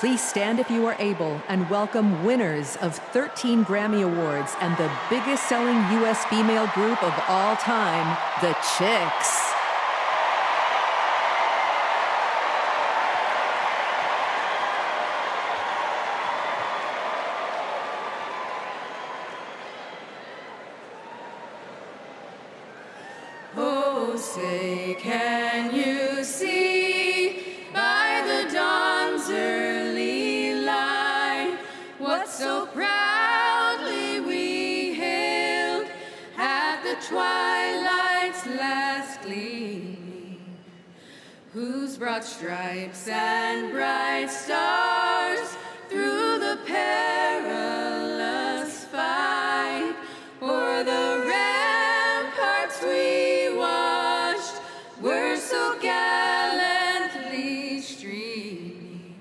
Please stand if you are able and welcome winners of 13 Grammy Awards and the biggest selling U.S. female group of all time, the Chicks. Oh, say, can you see by the dawn's early light what so proudly we hailed at the twilight's last gleaming, whose broad stripes and bright stars through the perilous fight o'er the ramparts we watched were so gallantly streaming,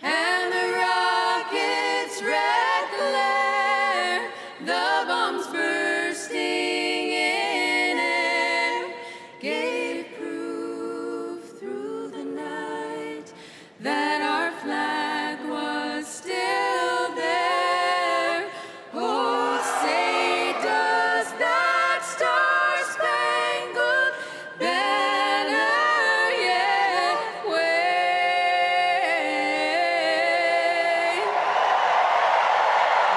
and the rockets' red glare, the bombs bursting in air, gave proof through the night that our flag was still there. Oh, say, does that star-spangled banner yet wave?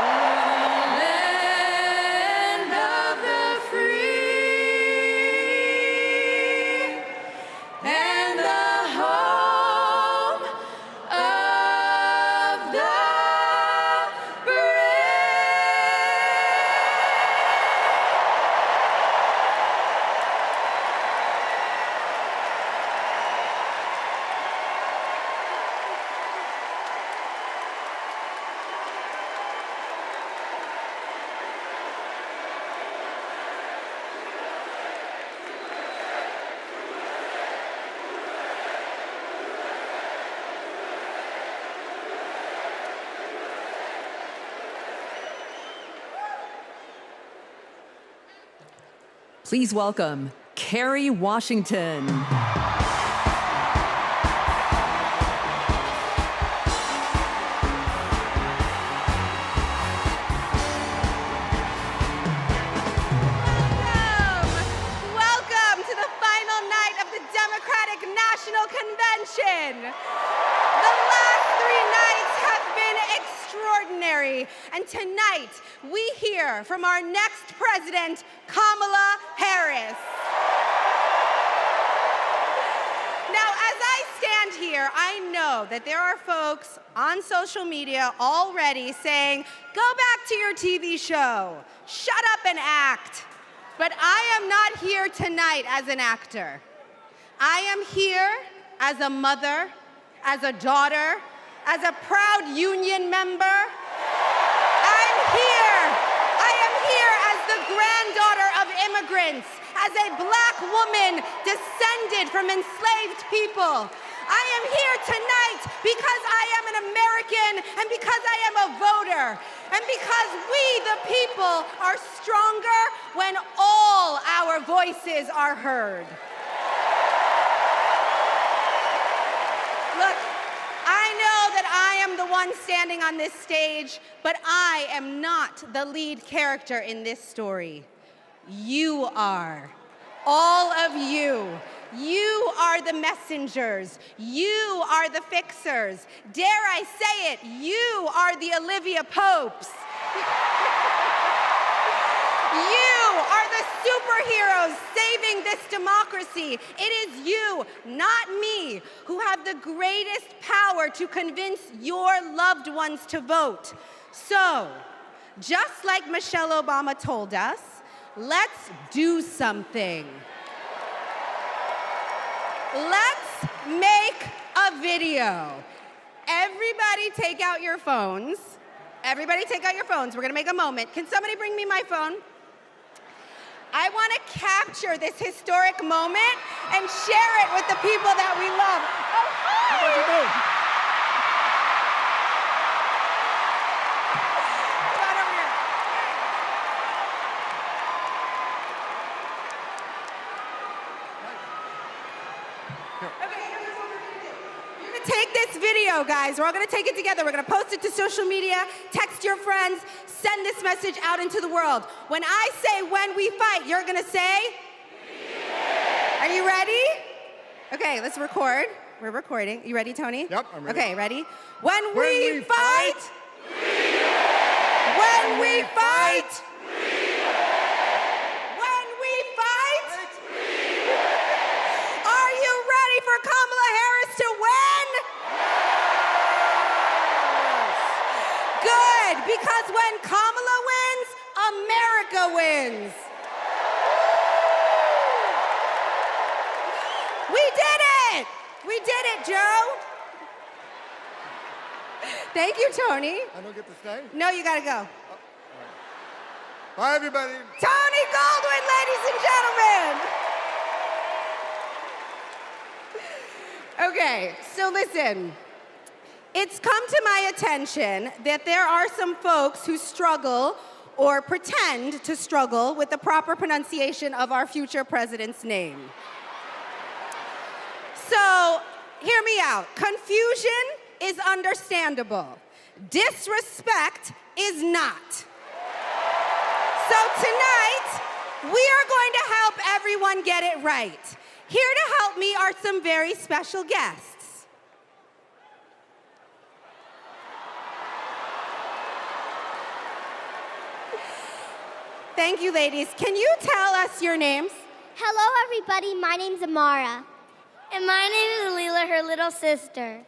O'er the land of the free and the home of the brave. Please welcome Kerry Washington. Welcome to the final night of the Democratic National Convention. The last 3 nights have been extraordinary, and tonight we hear from our next president, Kamala Harris. Now, as I stand here, I know that there are folks on social media already saying, go back to your TV show, shut up and act. But I am not here tonight as an actor. I am here as a mother, as a daughter, as a proud union member. I am here as the granddaughter of immigrants, as a black woman descended from enslaved people. I am here tonight because I am an American and because I am a voter and because we, the people, are stronger when all our voices are heard. Look, I know that I am the one standing on this stage, but I am not the lead character in this story. You are. All of you. You are the messengers. You are the fixers. Dare I say it, you are the Olivia Popes. You are the superheroes saving this democracy. It is you, not me, who have the greatest power to convince your loved ones to vote. So, just like Michelle Obama told us, let's do something. Let's make a video. Everybody take out your phones. Everybody take out your phones. We're gonna make a moment. Can somebody bring me my phone? I wanna capture this historic moment and share it with the people that we love. Oh, hi! What'd you do? Come on over here. Okay, here's what we're gonna do. You're gonna take this video, guys. We're all gonna take it together. We're gonna post it to social media, text your friends, send this message out into the world. When I say when we fight, you're gonna say? Are you ready? Okay, let's record. We're recording. You ready, Tony? Yep, I'm ready. Okay, ready? When we fight, when we fight, when we fight, are you ready for Kamala Harris to win? Good, because when Kamala wins, America wins. We did it! We did it, Joe. Thank you, Tony. I don't get to stay? No, you gotta go. Bye, everybody. Tony Goldwyn, ladies and gentlemen. Okay, so listen. It's come to my attention that there are some folks who struggle or pretend to struggle with the proper pronunciation of our future president's name. So, hear me out. Confusion is understandable. Disrespect is not. So tonight, we are going to help everyone get it right. Here to help me are some very special guests. Thank you, ladies. Can you tell us your names? Hello, everybody. My name's Amara. And my name is Leela, her little sister.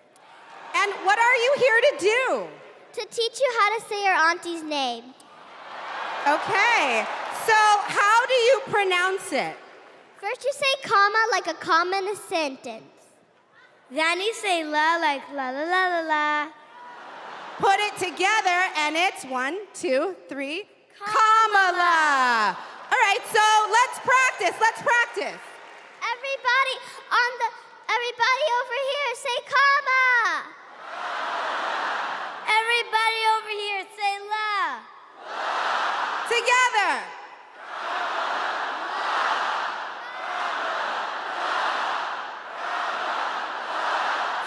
And what are you here to do? To teach you how to say your auntie's name. Okay, so how do you pronounce it? First, you say comma like a comma in a sentence. Then you say la like la la la la la. Put it together, and it's 1, 2, 3, Kamala. All right, so let's practice. Let's practice. Everybody over here, say comma. Everybody over here, say la. Together.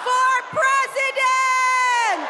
For president.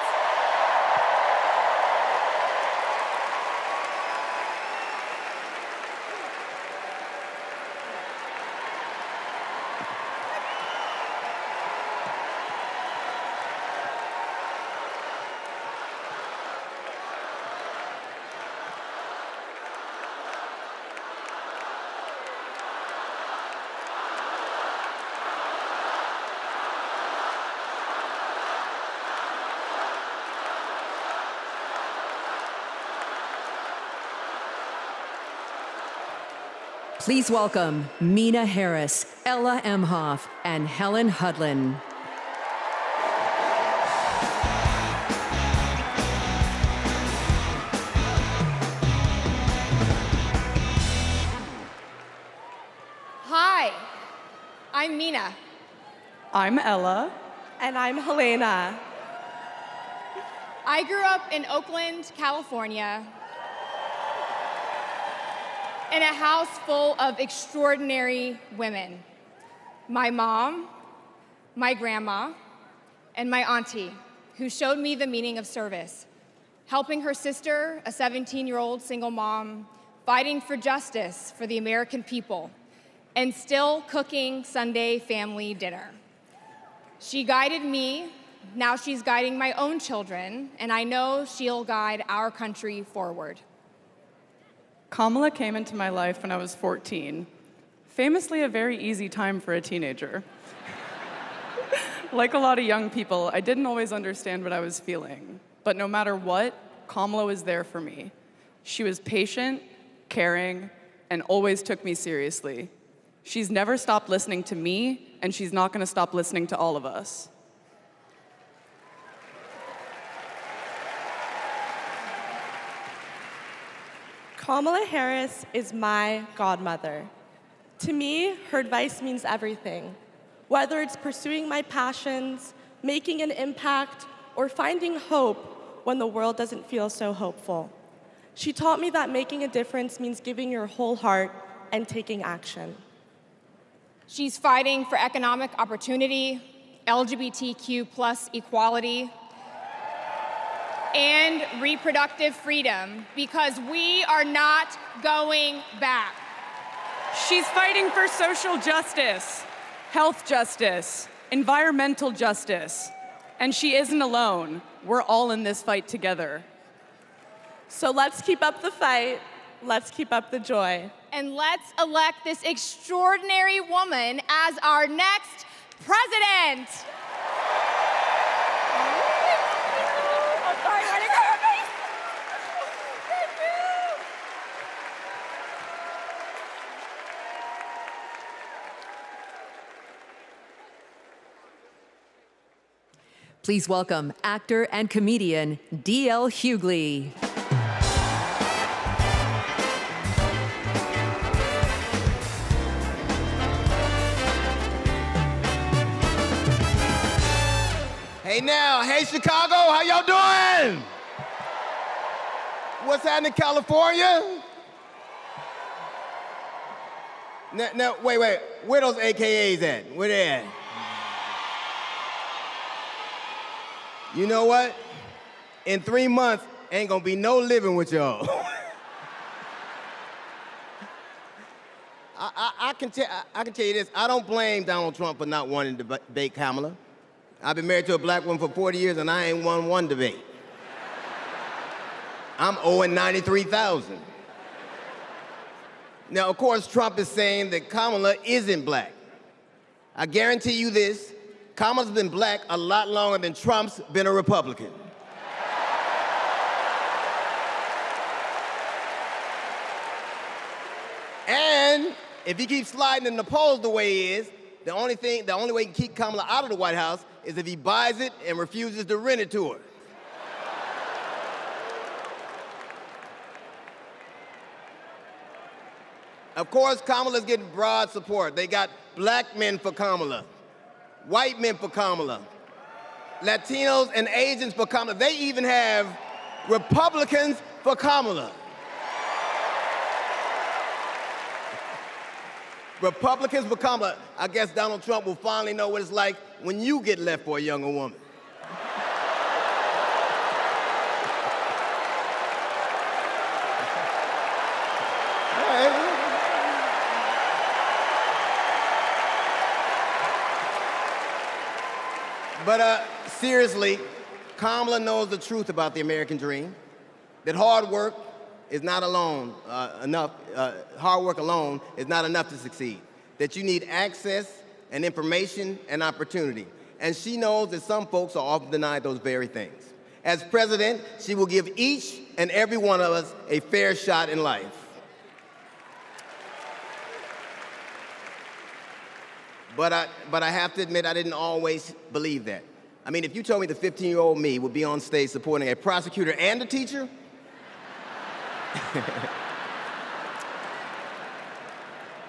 Please welcome Mina Harris, Ella Emhoff, and Helen Hudlin. Hi, I'm Mina. I'm Ella. And I'm Helena. I grew up in Oakland, California, in a house full of extraordinary women. My mom, my grandma, and my auntie, who showed me the meaning of service, helping her sister, a 17-year-old single mom, fighting for justice for the American people, and still cooking Sunday family dinner. She guided me, now she's guiding my own children, and I know she'll guide our country forward. Kamala came into my life when I was 14, famously a very easy time for a teenager. Like a lot of young people, I didn't always understand what I was feeling, but no matter what, Kamala was there for me. She was patient, caring, and always took me seriously. She's never stopped listening to me, and she's not gonna stop listening to all of us. Kamala Harris is my godmother. To me, her advice means everything. Whether it's pursuing my passions, making an impact, or finding hope when the world doesn't feel so hopeful. She taught me that making a difference means giving your whole heart and taking action. She's fighting for economic opportunity, LGBTQ plus equality, and reproductive freedom, because we are not going back. She's fighting for social justice, health justice, environmental justice, and she isn't alone. We're all in this fight together. So let's keep up the fight. Let's keep up the joy. And let's elect this extraordinary woman as our next president. I'm sorry, where'd it go? Please welcome actor and comedian D.L. Hughley. Hey now, hey Chicago, how y'all doing? What's happening, California? Now, wait, where those AKAs at? Where they at? You know what? In 3 months, ain't gonna be no living with y'all. I can tell you this, I don't blame Donald Trump for not wanting to debate Kamala. I've been married to a black woman for 40 years and I ain't won one debate. I'm owing $93,000. Now, of course, Trump is saying that Kamala isn't black. I guarantee you this, Kamala's been black a lot longer than Trump's been a Republican. And if he keeps sliding in the polls the way he is, the only way he can keep Kamala out of the White House is if he buys it and refuses to rent it to her. Of course, Kamala's getting broad support. They got black men for Kamala, white men for Kamala, Latinos and Asians for Kamala. They even have Republicans for Kamala. Republicans for Kamala. I guess Donald Trump will finally know what it's like when you get left for a younger woman. But seriously, Kamala knows the truth about the American dream, that hard work is not enough. Hard work alone is not enough to succeed, that you need access and information and opportunity. And she knows that some folks are often denied those very things. As president, she will give each and every one of us a fair shot in life. But I have to admit, I didn't always believe that. I mean, if you told me the 15-year-old me would be on stage supporting a prosecutor and a teacher,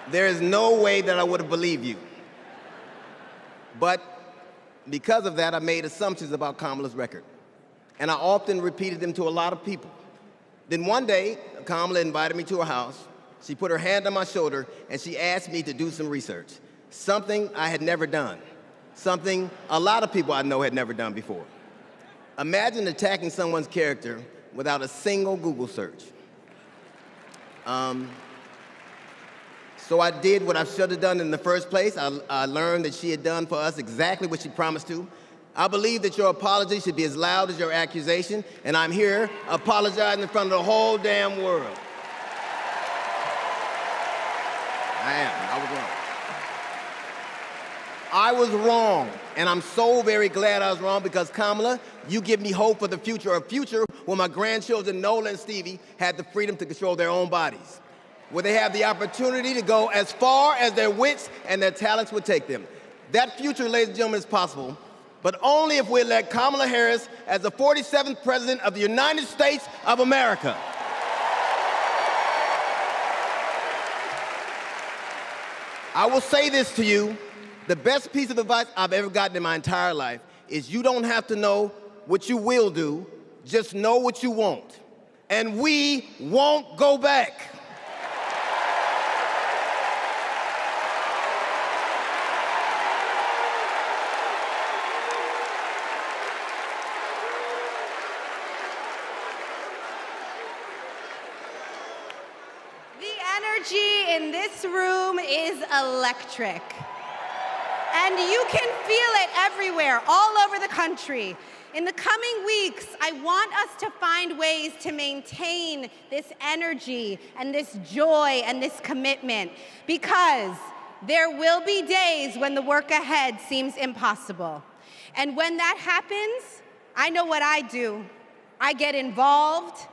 there is no way that I would have believed you. But because of that, I made assumptions about Kamala's record. And I often repeated them to a lot of people. Then one day, Kamala invited me to her house. She put her hand on my shoulder and she asked me to do some research. Something I had never done. Something a lot of people I know had never done before. Imagine attacking someone's character without a single Google search. So I did what I should have done in the first place. I learned that she had done for us exactly what she promised to. I believe that your apology should be as loud as your accusation, and I'm here apologizing in front of the whole damn world. I was wrong. I was wrong, and I'm so very glad I was wrong because, Kamala, you give me hope for the future, a future where my grandchildren, Nola and Stevie, had the freedom to control their own bodies, where they have the opportunity to go as far as their wits and their talents would take them. That future, ladies and gentlemen, is possible, but only if we elect Kamala Harris as the 47th President of the United States of America. I will say this to you. The best piece of advice I've ever gotten in my entire life is you don't have to know what you will do, just know what you won't. And we won't go back. energy in this room is electric. And you can feel it everywhere, all over the country. In the coming weeks, I want us to find ways to maintain this energy and this joy and this commitment, because there will be days when the work ahead seems impossible. And when that happens, I know what I do. I get involved,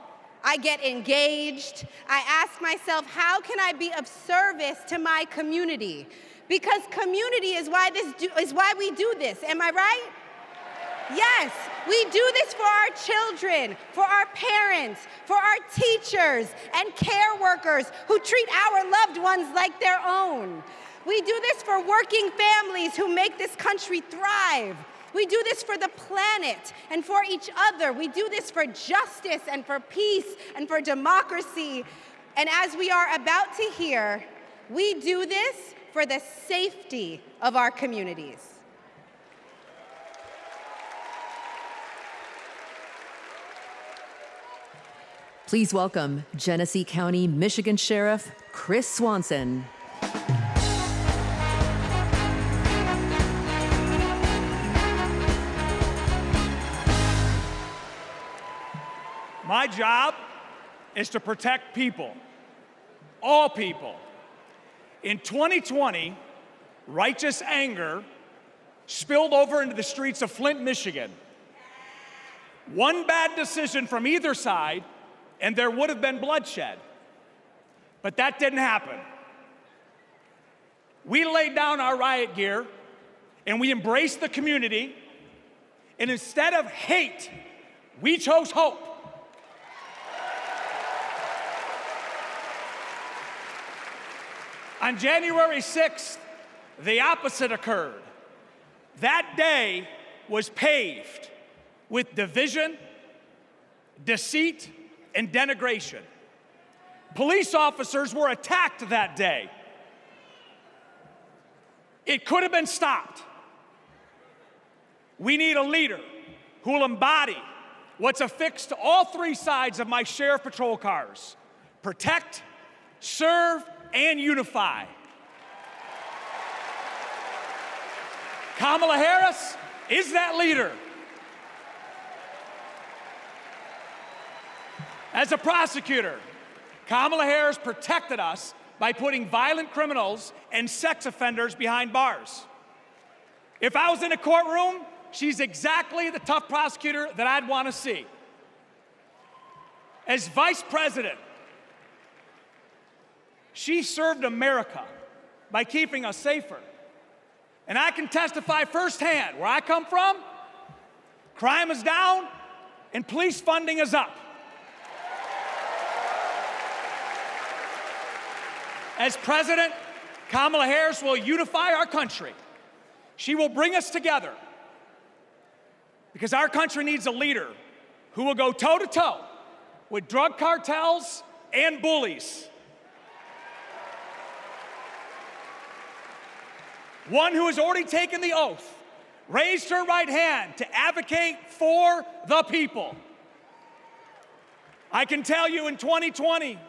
I get engaged, I ask myself, how can I be of service to my community? Because community is why we do this, am I right? Yes, we do this for our children, for our parents, for our teachers and care workers who treat our loved ones like their own. We do this for working families who make this country thrive. We do this for the planet and for each other. We do this for justice and for peace and for democracy. And as we are about to hear, we do this for the safety of our communities. Please welcome Genesee County, Michigan Sheriff Chris Swanson. My job is to protect people, all people. In 2020, righteous anger spilled over into the streets of Flint, Michigan. One bad decision from either side, and there would have been bloodshed. But that didn't happen. We laid down our riot gear, and we embraced the community, and instead of hate, we chose hope. On January 6th, the opposite occurred. That day was paved with division, deceit, and denigration. Police officers were attacked that day. It could have been stopped. We need a leader who will embody what's affixed to all three sides of my sheriff patrol cars: protect, serve, and unify. Kamala Harris is that leader. As a prosecutor, Kamala Harris protected us by putting violent criminals and sex offenders behind bars. If I was in a courtroom, she's exactly the tough prosecutor that I'd want to see. As vice president, she served America by keeping us safer. And I can testify firsthand, where I come from, crime is down and police funding is up. As president, Kamala Harris will unify our country. She will bring us together, because our country needs a leader who will go toe-to-toe with drug cartels and bullies. One who has already taken the oath, raised her right hand to advocate for the people. I can tell you, in 2020,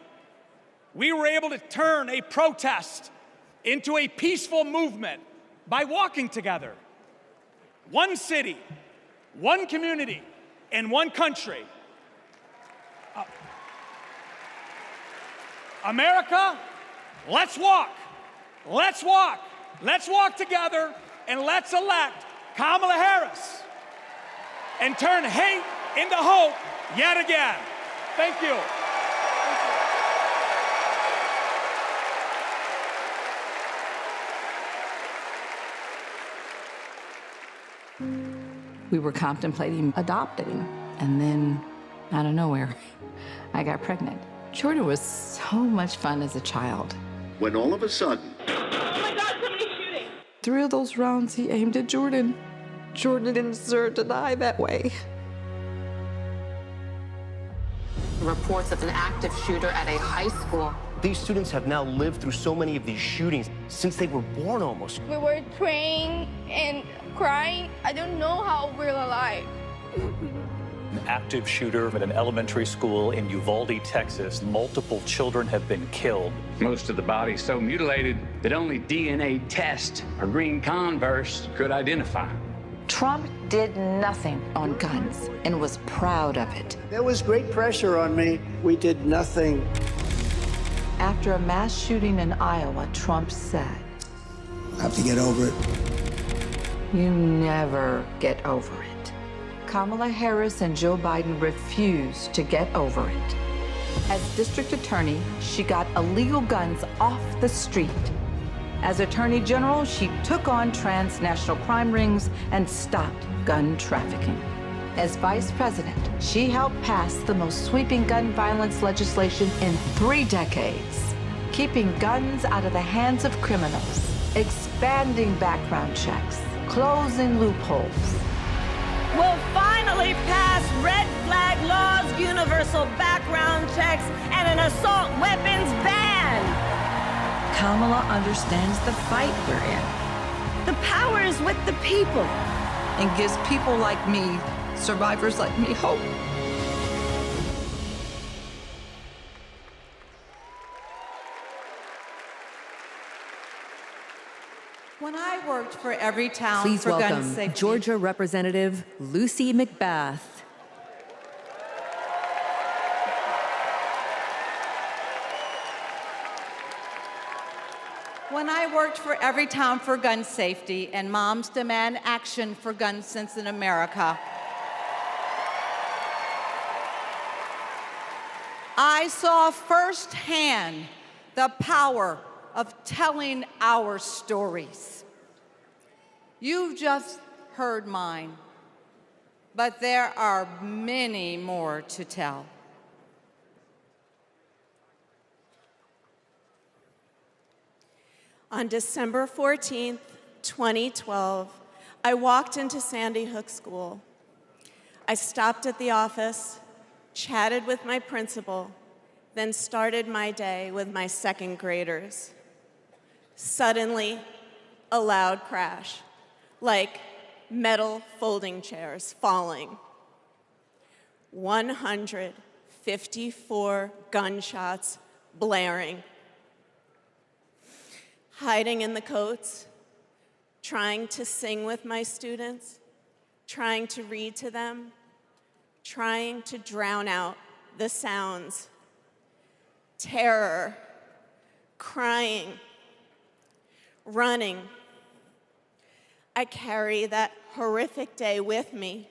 we were able to turn a protest into a peaceful movement by walking together. One city, one community, and one country. America, let's walk. Let's walk. Let's walk together, and let's elect Kamala Harris and turn hate into hope yet again. Thank you. We were contemplating adopting, and then out of nowhere, I got pregnant. Jordan was so much fun as a child. When all of a sudden, 3 of those rounds he aimed at Jordan. Jordan didn't deserve to die that way. Reports of an active shooter at a high school. These students have now lived through so many of these shootings since they were born almost. We were praying and crying. I don't know how we're alive. active shooter at an elementary school in Uvalde, Texas. Multiple children have been killed. Most of the body so mutilated that only DNA test or green Converse could identify. Trump did nothing on guns and was proud of it. There was great pressure on me. We did nothing. After a mass shooting in Iowa, Trump said, I have to get over it. "You never get over it." Kamala Harris and Joe Biden refused to get over it. As district attorney, she got illegal guns off the street. As attorney general, she took on transnational crime rings and stopped gun trafficking. As vice president, she helped pass the most sweeping gun violence legislation in 3 decades, keeping guns out of the hands of criminals, expanding background checks, closing loopholes. We'll finally pass red flag laws, universal background checks, and an assault weapons ban. Kamala understands the fight we're in. The power is with the people. And gives people like me, survivors like me, hope. When I worked for Every Town Please for Gun welcome Safety. Georgia Representative Lucy McBath. When I worked for Every Town for Gun Safety and Moms Demand Action for Gun Sense in America, I saw firsthand the power of telling our stories. You've just heard mine, but there are many more to tell. On December 14th, 2012, I walked into Sandy Hook School. I stopped at the office, chatted with my principal, then started my day with my second graders. Suddenly, a loud crash, like metal folding chairs falling. 154 gunshots blaring. Hiding in the coats, trying to sing with my students, trying to read to them, trying to drown out the sounds. Terror, crying, running. I carry that horrific day with me.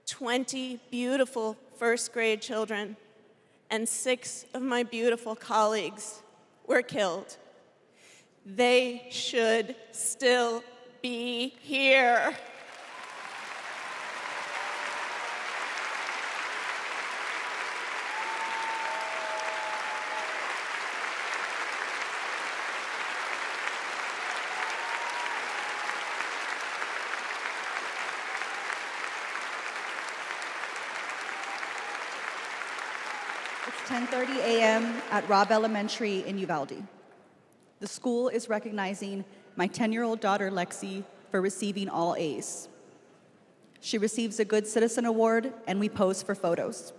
20 beautiful first grade children and 6 of my beautiful colleagues were killed. They should still be here. It's 10:30 a.m. at Robb Elementary in Uvalde. The school is recognizing my 10-year-old daughter, Lexi, for receiving all A's. She receives a Good Citizen Award, and we pose for photos.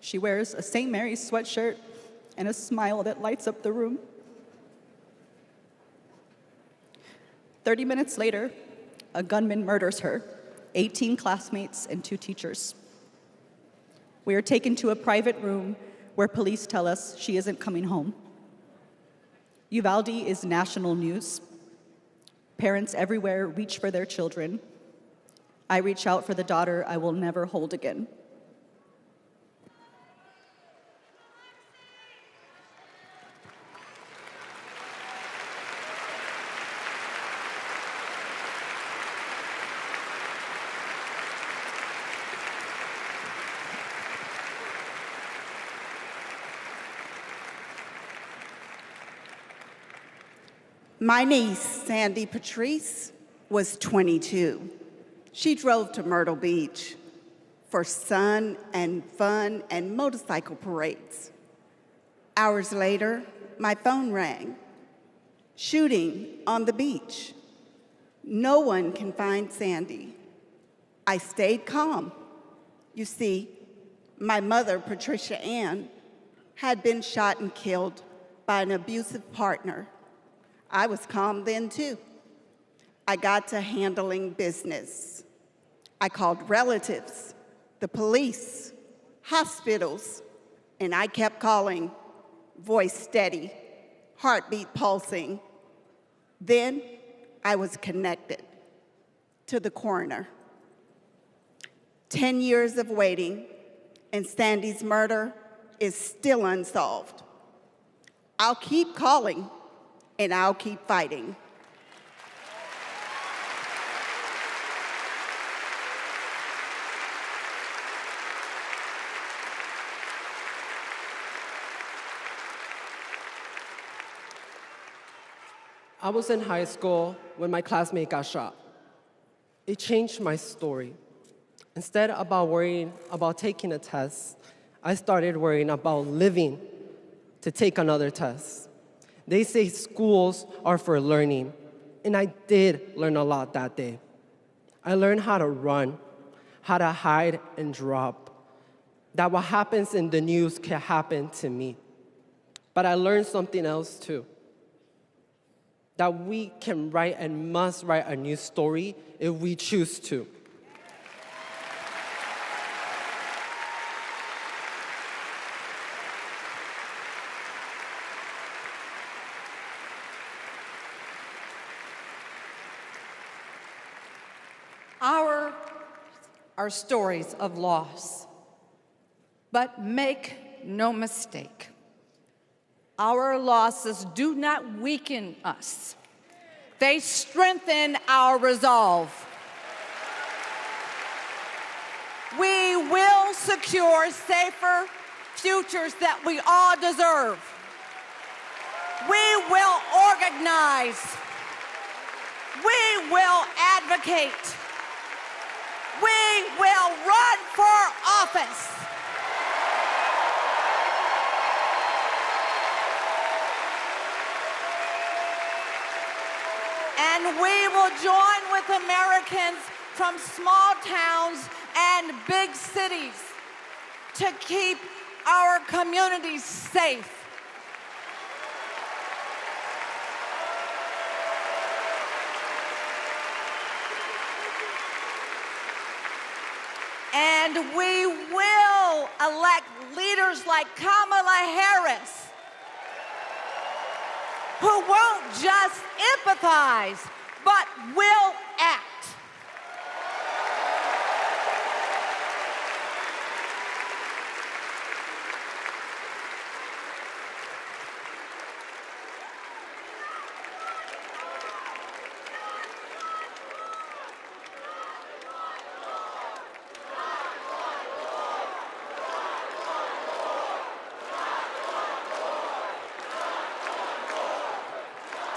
She wears a St. Mary's sweatshirt and a smile that lights up the room. 30 minutes later, a gunman murders her, 18 classmates, and 2 teachers. We are taken to a private room where police tell us she isn't coming home. Uvalde is national news. Parents everywhere reach for their children. I reach out for the daughter I will never hold again. My niece, Sandy Patrice, was 22. She drove to Myrtle Beach for sun and fun and motorcycle parades. Hours later, my phone rang. Shooting on the beach. No one can find Sandy. I stayed calm. You see, my mother, Patricia Ann, had been shot and killed by an abusive partner. I was calm then too. I got to handling business. I called relatives, the police, hospitals, and I kept calling, voice steady, heartbeat pulsing. Then I was connected to the coroner. 10 years of waiting, and Sandy's murder is still unsolved. I'll keep calling, and I'll keep fighting. I was in high school when my classmate got shot. It changed my story. Instead of worrying about taking a test, I started worrying about living to take another test. They say schools are for learning, and I did learn a lot that day. I learned how to run, how to hide and drop, that what happens in the news can happen to me. But I learned something else too, that we can write and must write a new story if we choose to. Are stories of loss. But make no mistake, our losses do not weaken us. They strengthen our resolve. We will secure safer futures that we all deserve. We will organize. We will advocate. We will run for office. And we will join with Americans from small towns and big cities to keep our communities safe. And we will elect leaders like Kamala Harris, who won't just empathize, but will act.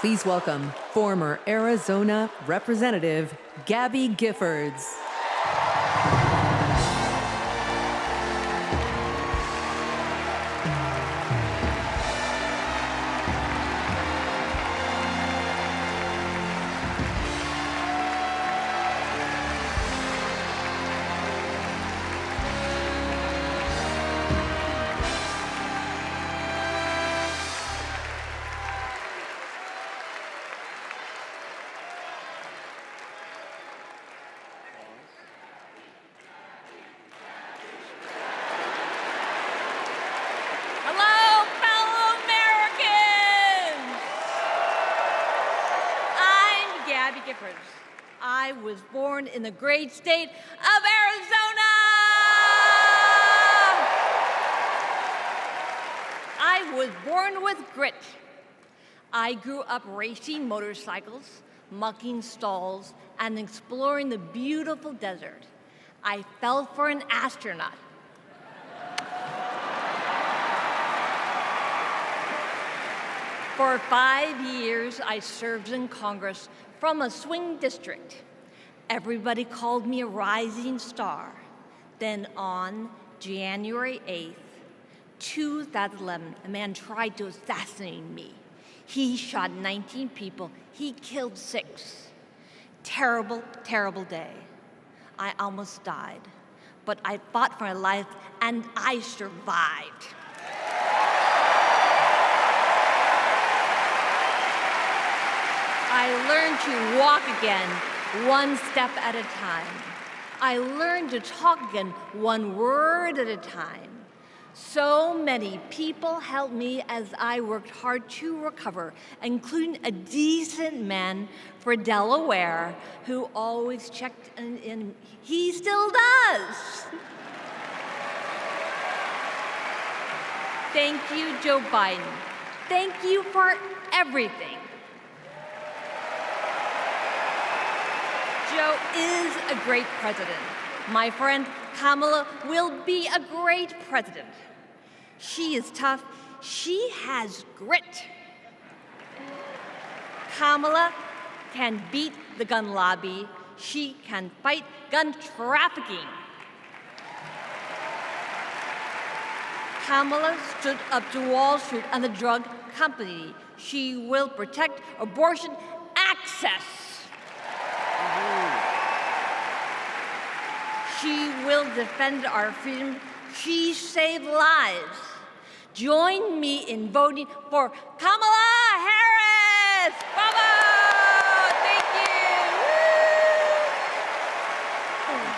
Please welcome former Arizona Representative Gabby Giffords. I was born in the great state of Arizona. I was born with grit. I grew up racing motorcycles, mucking stalls, and exploring the beautiful desert. I fell for an astronaut. For 5 years, I served in Congress from a swing district. Everybody called me a rising star. Then on January 8th, 2011, a man tried to assassinate me. He shot 19 people. He killed 6. Terrible, terrible day. I almost died. But I fought for my life, and I survived. I learned to walk again, one step at a time. I learned to talk again, one word at a time. So many people helped me as I worked hard to recover, including a decent man for Delaware who always checked in. He still does. Thank you, Joe Biden. Thank you for everything. Joe is a great president. My friend Kamala will be a great president. She is tough. She has grit. Kamala can beat the gun lobby. She can fight gun trafficking. Kamala stood up to Wall Street and the drug company. She will protect abortion access. She will defend our freedom. She saved lives. Join me in voting for Kamala Harris. Bravo! Thank you. Woo!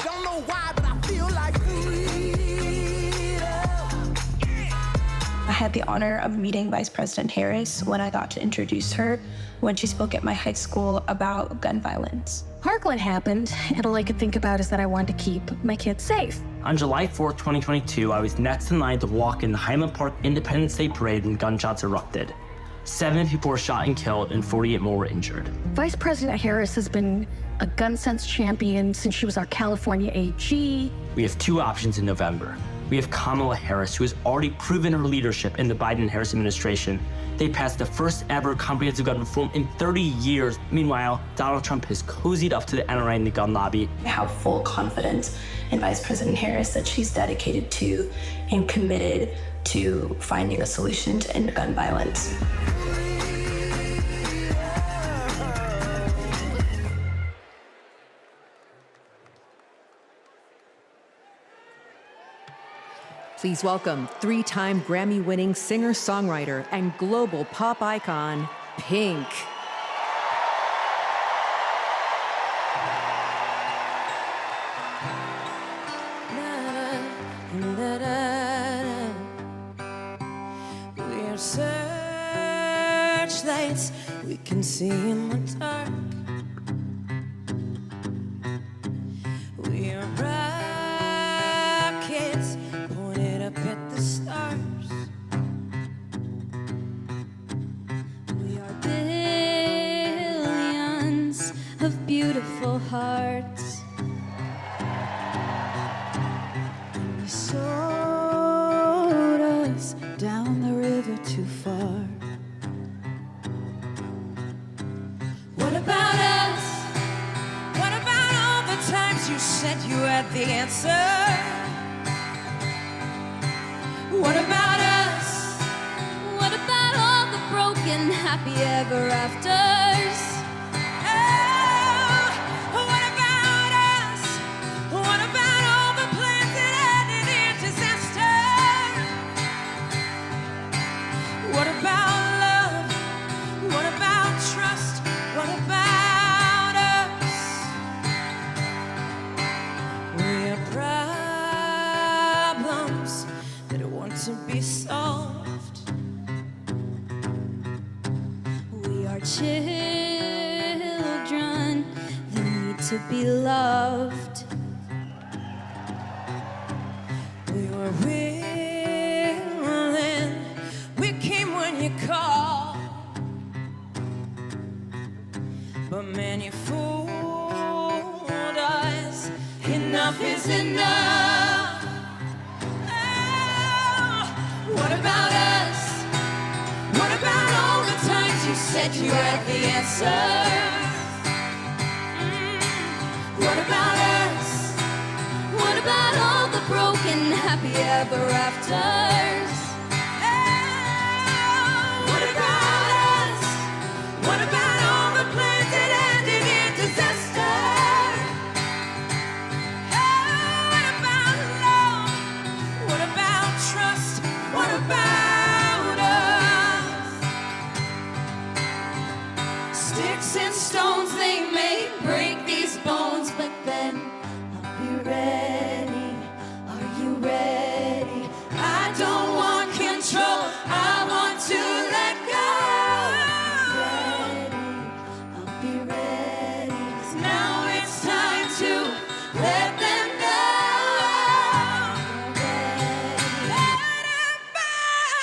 Don't know why, but I feel like I had the honor of meeting Vice President Harris when I got to introduce her when she spoke at my high school about gun violence. Parkland happened, and all I could think about is that I wanted to keep my kids safe. On July 4th, 2022, I was next in line to walk in the Highland Park Independence Day Parade when gunshots erupted. 7 people were shot and killed, and 48 more were injured. Vice President Harris has been a gun sense champion since she was our California AG. We have 2 options in November. We have Kamala Harris, who has already proven her leadership in the Biden-Harris administration. They passed the first ever comprehensive gun reform in 30 years. Meanwhile, Donald Trump has cozied up to the NRA and the gun lobby. I have full confidence in Vice President Harris that she's dedicated to and committed to finding a solution to end gun violence. Please welcome 3-time Grammy-winning singer-songwriter and global pop icon, Pink. We're searchlights we can see in the dark. We're rockets pointed up at the stars. We are billions of beautiful hearts. You sold us down the river too far. What about us? What about all the times you said you had the answer? What about us? What about all the broken happy ever afters? Oh, what about us? What about all the plans that ended in disaster? What about love? What about trust? What about us? We're problems that want to be solved. We are children that need to be loved. We were willing, we came when you called. But man, you fooled us. Enough is enough. Oh, said you had the answers. What about us? What about all the broken happy ever afters? What about us? What about all the plans that ended in disaster? What about love? What about trust? What about us? Sticks and stones, they may break these bones, but then I'll be ready. Are you ready? I don't want control, I want to let go. I'll be ready. 'Cause now it's time to let them know. What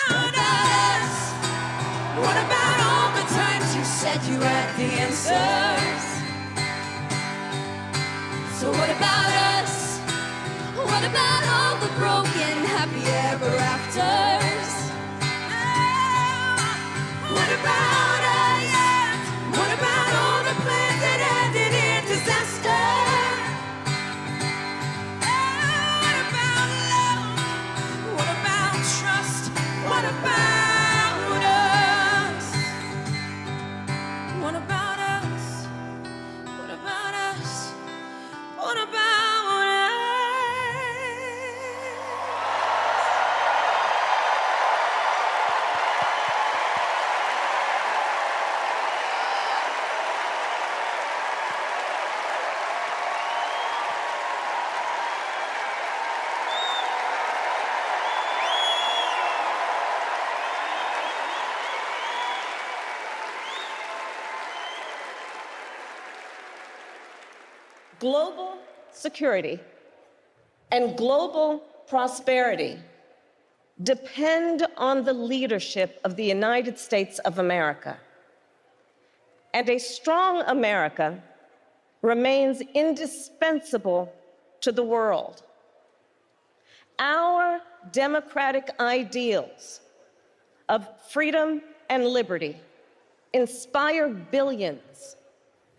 about us? What about all the times you said you had the answers? So what about us? What about all the broken happy ever afters? What about us? What about all the plans that ended in disaster? What about love? What about trust? What about us? What about us? What about us? What about us? Global security and global prosperity depend on the leadership of the United States of America. And a strong America remains indispensable to the world. Our democratic ideals of freedom and liberty inspire billions,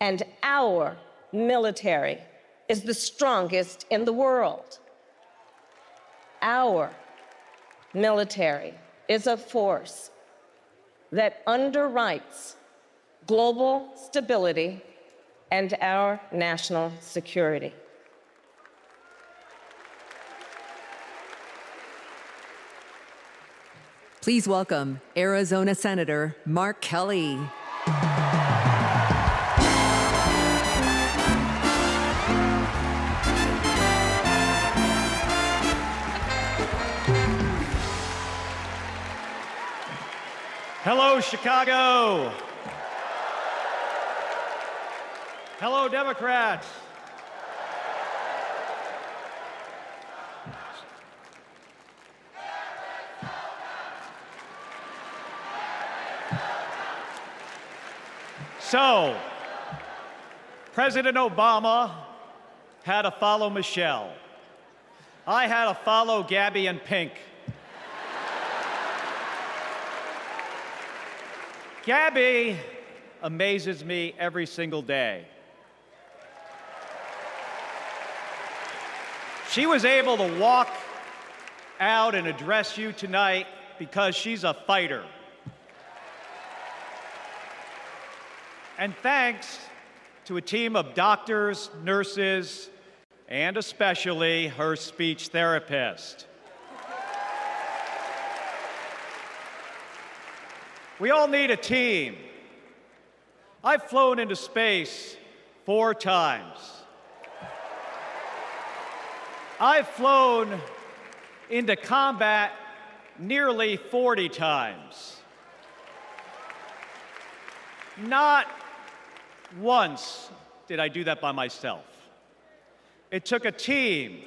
and our military is the strongest in the world. Our military is a force that underwrites global stability and our national security. Please welcome Arizona Senator Mark Kelly. Hello, Chicago. Hello, Democrats. So, President Obama had to follow Michelle. I had to follow Gabby and Pink. Gabby amazes me every single day. She was able to walk out and address you tonight because she's a fighter. And thanks to a team of doctors, nurses, and especially her speech therapist. We all need a team. I've flown into space 4 times. I've flown into combat nearly 40 times. Not once did I do that by myself. It took a team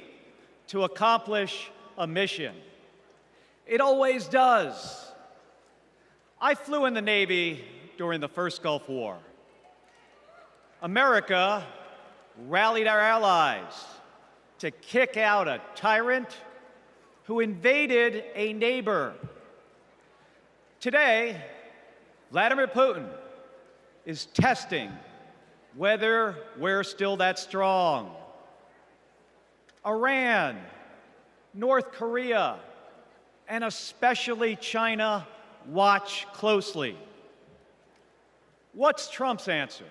to accomplish a mission. It always does. I flew in the Navy during the first Gulf War. America rallied our allies to kick out a tyrant who invaded a neighbor. Today, Vladimir Putin is testing whether we're still that strong. Iran, North Korea, and especially China watch closely. What's Trump's answer?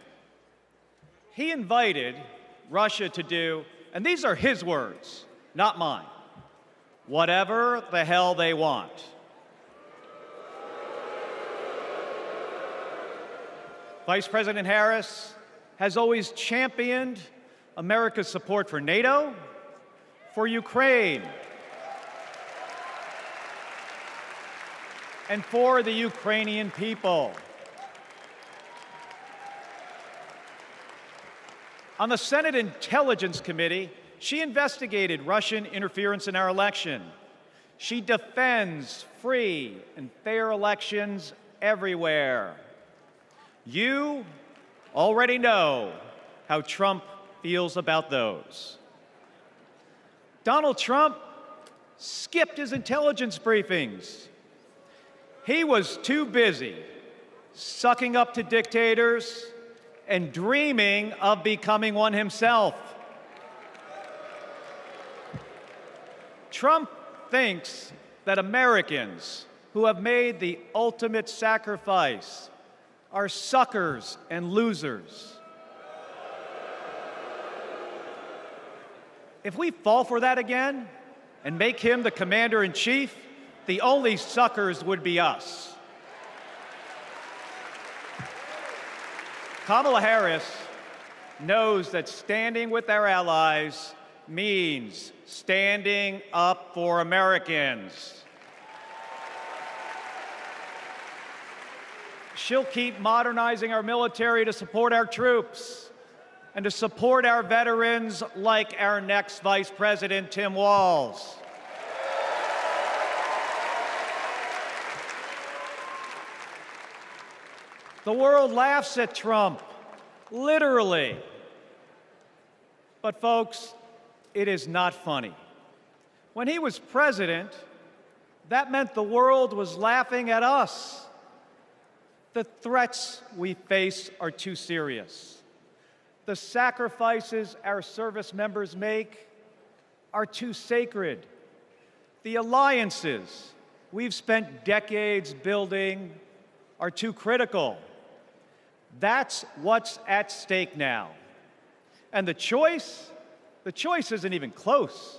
He invited Russia to do, and these are his words, not mine, whatever the hell they want. Vice President Harris has always championed America's support for NATO, for Ukraine, and for the Ukrainian people. On the Senate Intelligence Committee, she investigated Russian interference in our election. She defends free and fair elections everywhere. You already know how Trump feels about those. Donald Trump skipped his intelligence briefings. He was too busy sucking up to dictators and dreaming of becoming one himself. Trump thinks that Americans who have made the ultimate sacrifice are suckers and losers. If we fall for that again and make him the commander-in-chief, the only suckers would be us. Kamala Harris knows that standing with our allies means standing up for Americans. She'll keep modernizing our military to support our troops and to support our veterans like our next Vice President, Tim Walz. The world laughs at Trump, literally. But folks, it is not funny. When he was president, that meant the world was laughing at us. The threats we face are too serious. The sacrifices our service members make are too sacred. The alliances we've spent decades building are too critical. That's what's at stake now. And the choice isn't even close.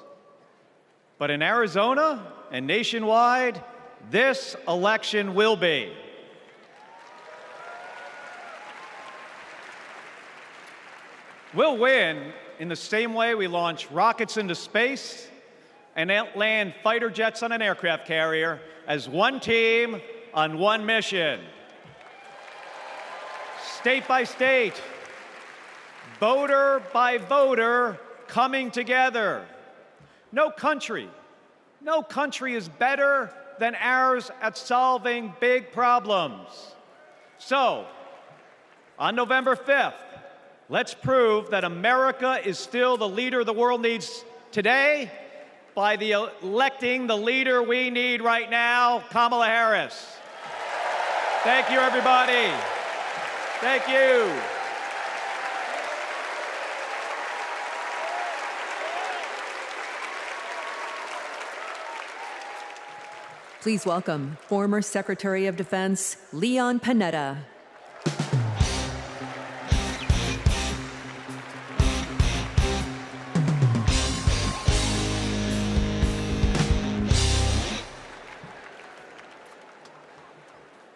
But in Arizona and nationwide, this election will be. We'll win in the same way we launch rockets into space and land fighter jets on an aircraft carrier as one team on one mission. State by state, voter by voter, coming together. No country is better than ours at solving big problems. So, on November 5th, let's prove that America is still the leader the world needs today by electing the leader we need right now, Kamala Harris. Thank you, everybody. Thank you. Please welcome former Secretary of Defense Leon Panetta.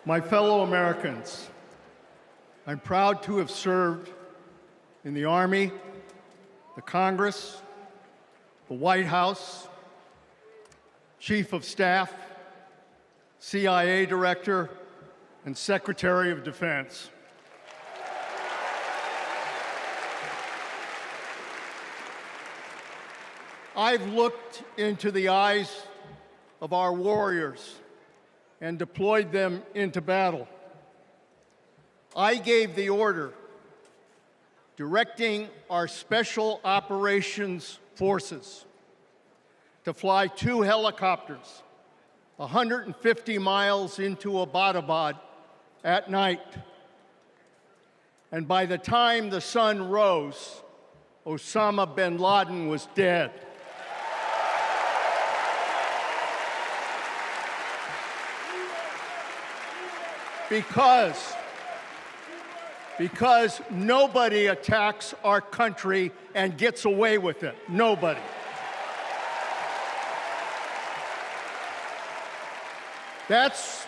My fellow Americans, I'm proud to have served in the Army, the Congress, the White House, Chief of Staff, CIA Director, and Secretary of Defense. I've looked into the eyes of our warriors and deployed them into battle. I gave the order directing our Special Operations Forces to fly 2 helicopters 150 miles into Abbottabad at night And by the time the sun rose, Osama bin Laden was dead. Because nobody attacks our country and gets away with it. Nobody. That's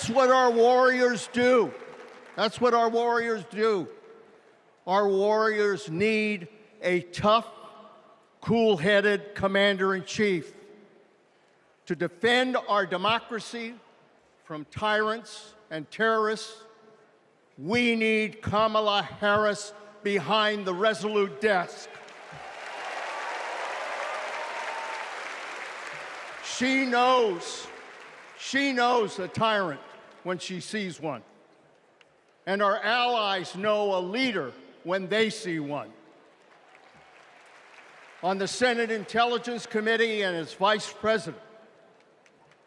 what our warriors do. That's what our warriors do. Our warriors need a tough, cool-headed commander-in-chief to defend our democracy from tyrants and terrorists. We need Kamala Harris behind the resolute desk. She knows a tyrant when she sees one. And our allies know a leader when they see one. On the Senate Intelligence Committee and as vice president,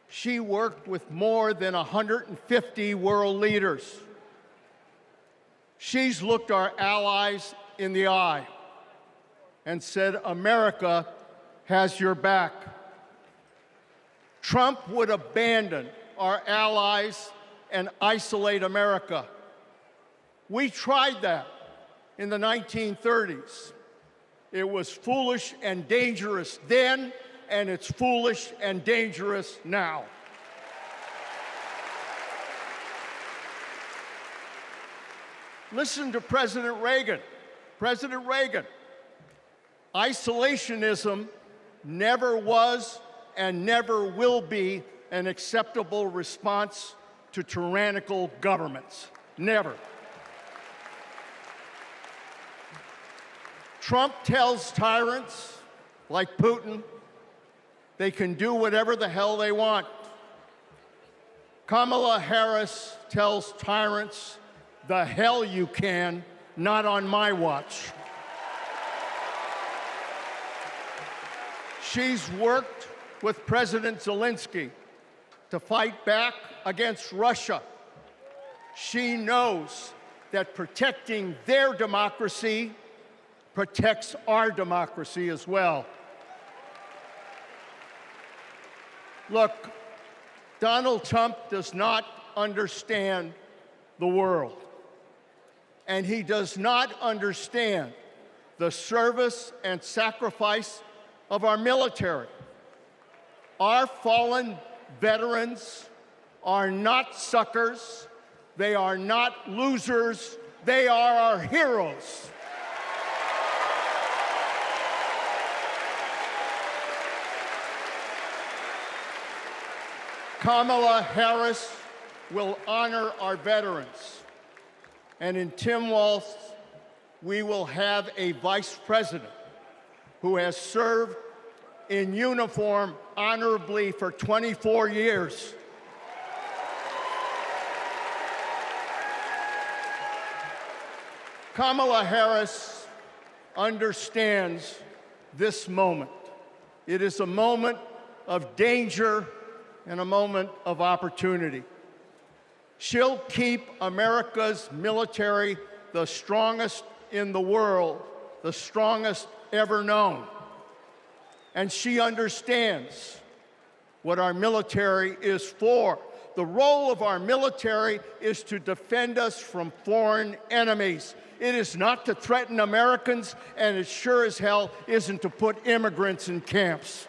she worked with more than 150 world leaders. She's looked our allies in the eye and said, America has your back. Trump would abandon our allies and isolate America. We tried that in the 1930s. It was foolish and dangerous then, and it's foolish and dangerous now. Listen to President Reagan. President Reagan. Isolationism never was and never will be an acceptable response to tyrannical governments. Never. Trump tells tyrants like Putin they can do whatever the hell they want. Kamala Harris tells tyrants, the hell you can, not on my watch. She's worked with President Zelensky to fight back against Russia. She knows that protecting their democracy protects our democracy as well. Look, Donald Trump does not understand the world, and he does not understand the service and sacrifice of our military. Our fallen veterans are not suckers, they are not losers, they are our heroes. Kamala Harris will honor our veterans. And in Tim Walz, we will have a vice president who has served in uniform honorably for 24 years. Kamala Harris understands this moment. It is a moment of danger and a moment of opportunity. She'll keep America's military the strongest in the world, the strongest ever known. And she understands what our military is for. The role of our military is to defend us from foreign enemies. It is not to threaten Americans, and it sure as hell isn't to put immigrants in camps.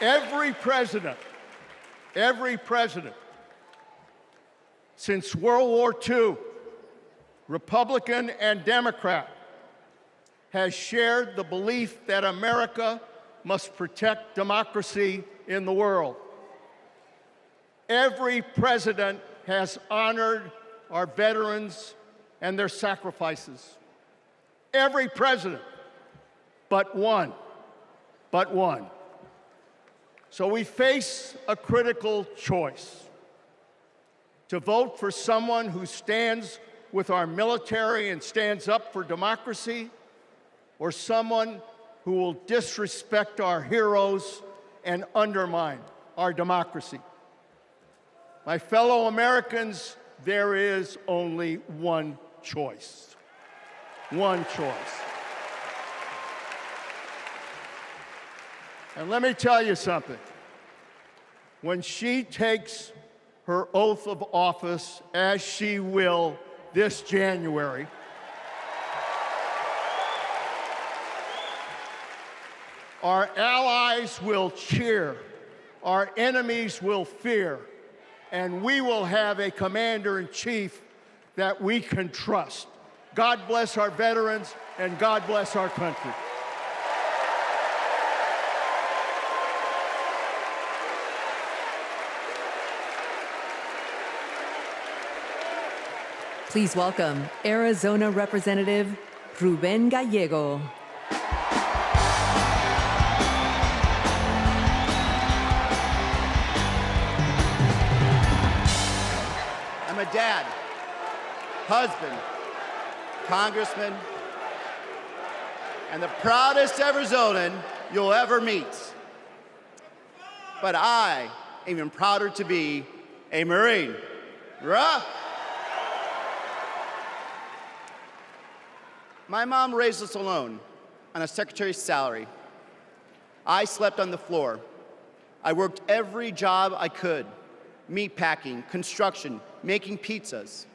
Every president since World War II, Republican and Democrat, has shared the belief that America must protect democracy in the world. Every president has honored our veterans and their sacrifices. Every president, but one. So we face a critical choice: to vote for someone who stands with our military and stands up for democracy, or someone who will disrespect our heroes and undermine our democracy. My fellow Americans, there is only one choice. One choice. And let me tell you something. When she takes her oath of office, as she will this January, our allies will cheer, our enemies will fear, and we will have a commander-in-chief that we can trust. God bless our veterans, and God bless our country. Please welcome Arizona Representative Ruben Gallego. I'm a dad, husband, congressman, and the proudest Arizonan you'll ever meet. But I am even prouder to be a Marine. Rah! My mom raised us alone on a secretary's salary. I slept on the floor. I worked every job I could, meat packing, construction, making pizzas.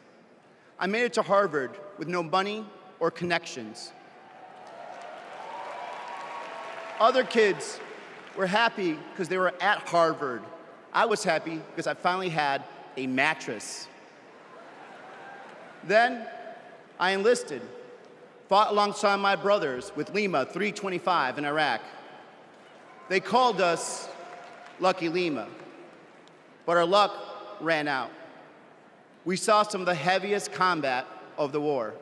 I made it to Harvard with no money or connections. Other kids were happy because they were at Harvard. I was happy because I finally had a mattress. Then I enlisted, fought alongside my brothers with Lima 325 in Iraq. They called us Lucky Lima, but our luck ran out. We saw some of the heaviest combat of the war.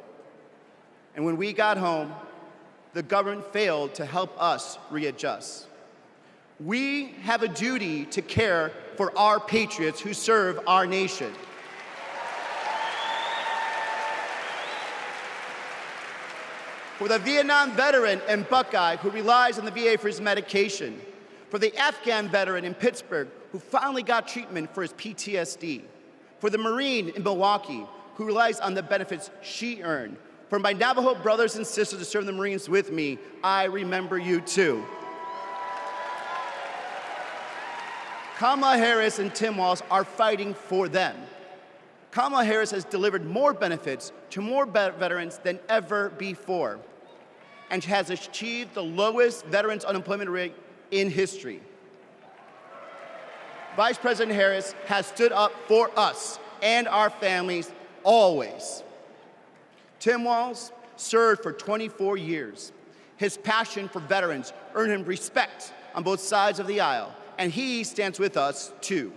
And when we got home, the government failed to help us readjust. We have a duty to care for our patriots who serve our nation. For the Vietnam veteran in Buckeye who relies on the VA for his medication. For the Afghan veteran in Pittsburgh who finally got treatment for his PTSD. For the Marine in Milwaukee who relies on the benefits she earned. For my Navajo brothers and sisters who serve the Marines with me, I remember you too. Kamala Harris and Tim Walz are fighting for them. Kamala Harris has delivered more benefits to more veterans than ever before, and has achieved the lowest veterans unemployment rate in history. Vice President Harris has stood up for us and our families always. Tim Walz served for 24 years. His passion for veterans earned him respect on both sides of the aisle, and he stands with us too.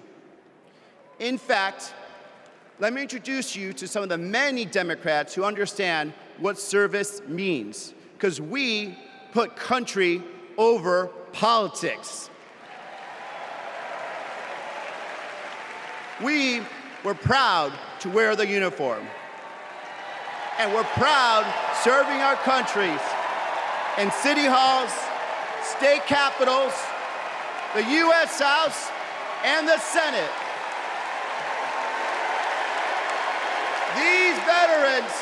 In fact, let me introduce you to some of the many Democrats who understand what service means, because we put country over politics. We were proud to wear the uniform. And we're proud serving our countries in city halls, state capitals, the U.S. House, and the Senate. These veterans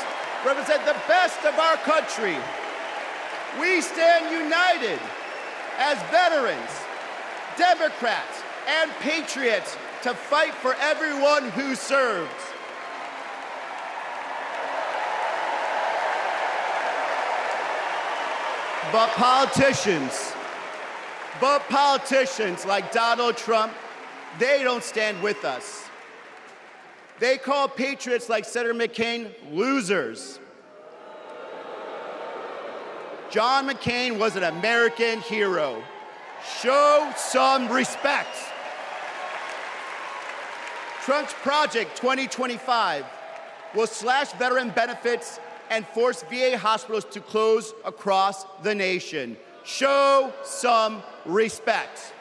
represent the best of our country. We stand united as veterans, Democrats, and patriots to fight for everyone who serves. But politicians like Donald Trump, they don't stand with us. They call patriots like Senator McCain losers. John McCain was an American hero. Show some respect. Trump's Project 2025 will slash veteran benefits and force VA hospitals to close across the nation. Show some respect.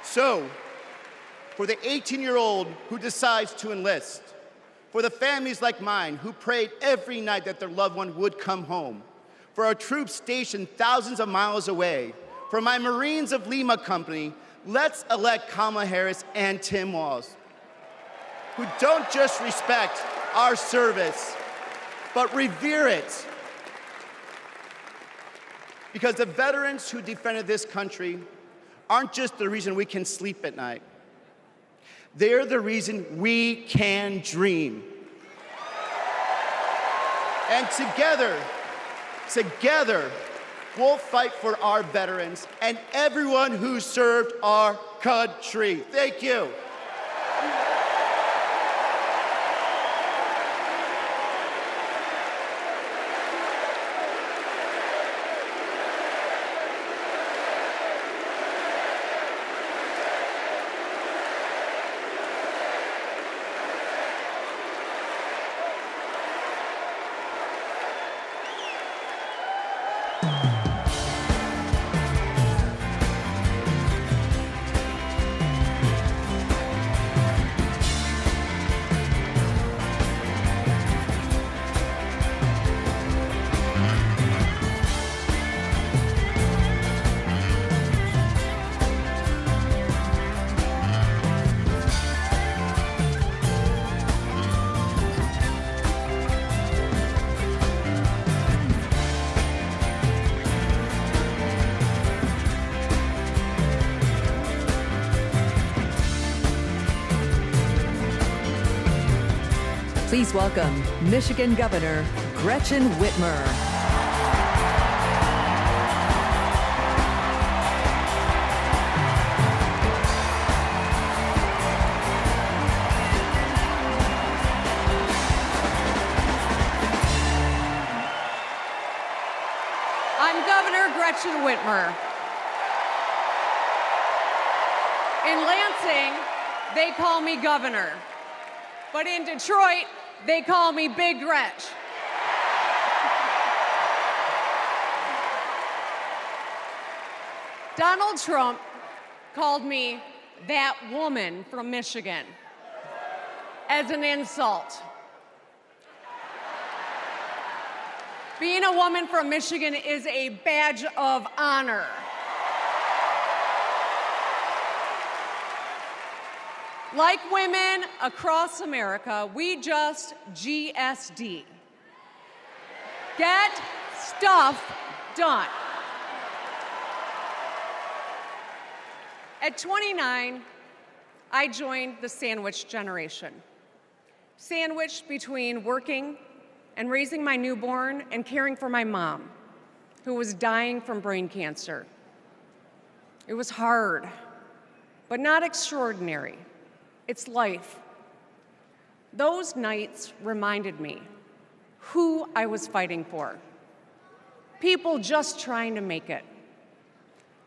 So, for the 18-year-old who decides to enlist, for the families like mine who prayed every night that their loved one would come home, for our troops stationed thousands of miles away, For my Marines of Lima company, let's elect Kamala Harris and Tim Walz, who don't just respect our service, but revere it. Because the veterans who defended this country aren't just the reason we can sleep at night. They're the reason we can dream. And together, we'll fight for our veterans and everyone who served our country. Thank you. Please welcome Michigan Governor Gretchen Whitmer. I'm Governor Gretchen Whitmer. In Lansing, they call me governor. But in Detroit, they call me Big Gretch. Donald Trump called me that woman from Michigan as an insult. Being a woman from Michigan is a badge of honor. Like women across America, we just GSD. Get stuff done. At 29, I joined the sandwich generation. Sandwiched between working and raising my newborn and caring for my mom, who was dying from brain cancer. It was hard, but not extraordinary. It's life. Those nights reminded me who I was fighting for. People just trying to make it.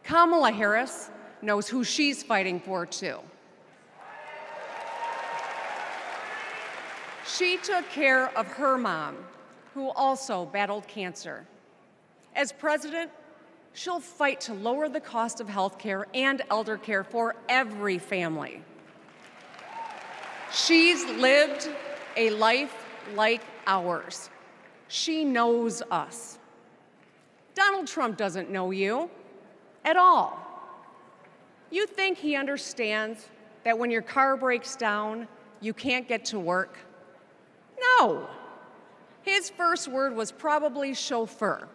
Kamala Harris knows who she's fighting for, too. She took care of her mom, who also battled cancer. As president, she'll fight to lower the cost of health care and elder care for every family. She's lived a life like ours. She knows us. Donald Trump doesn't know you at all. You think he understands that when your car breaks down, you can't get to work? No. His first word was probably chauffeur.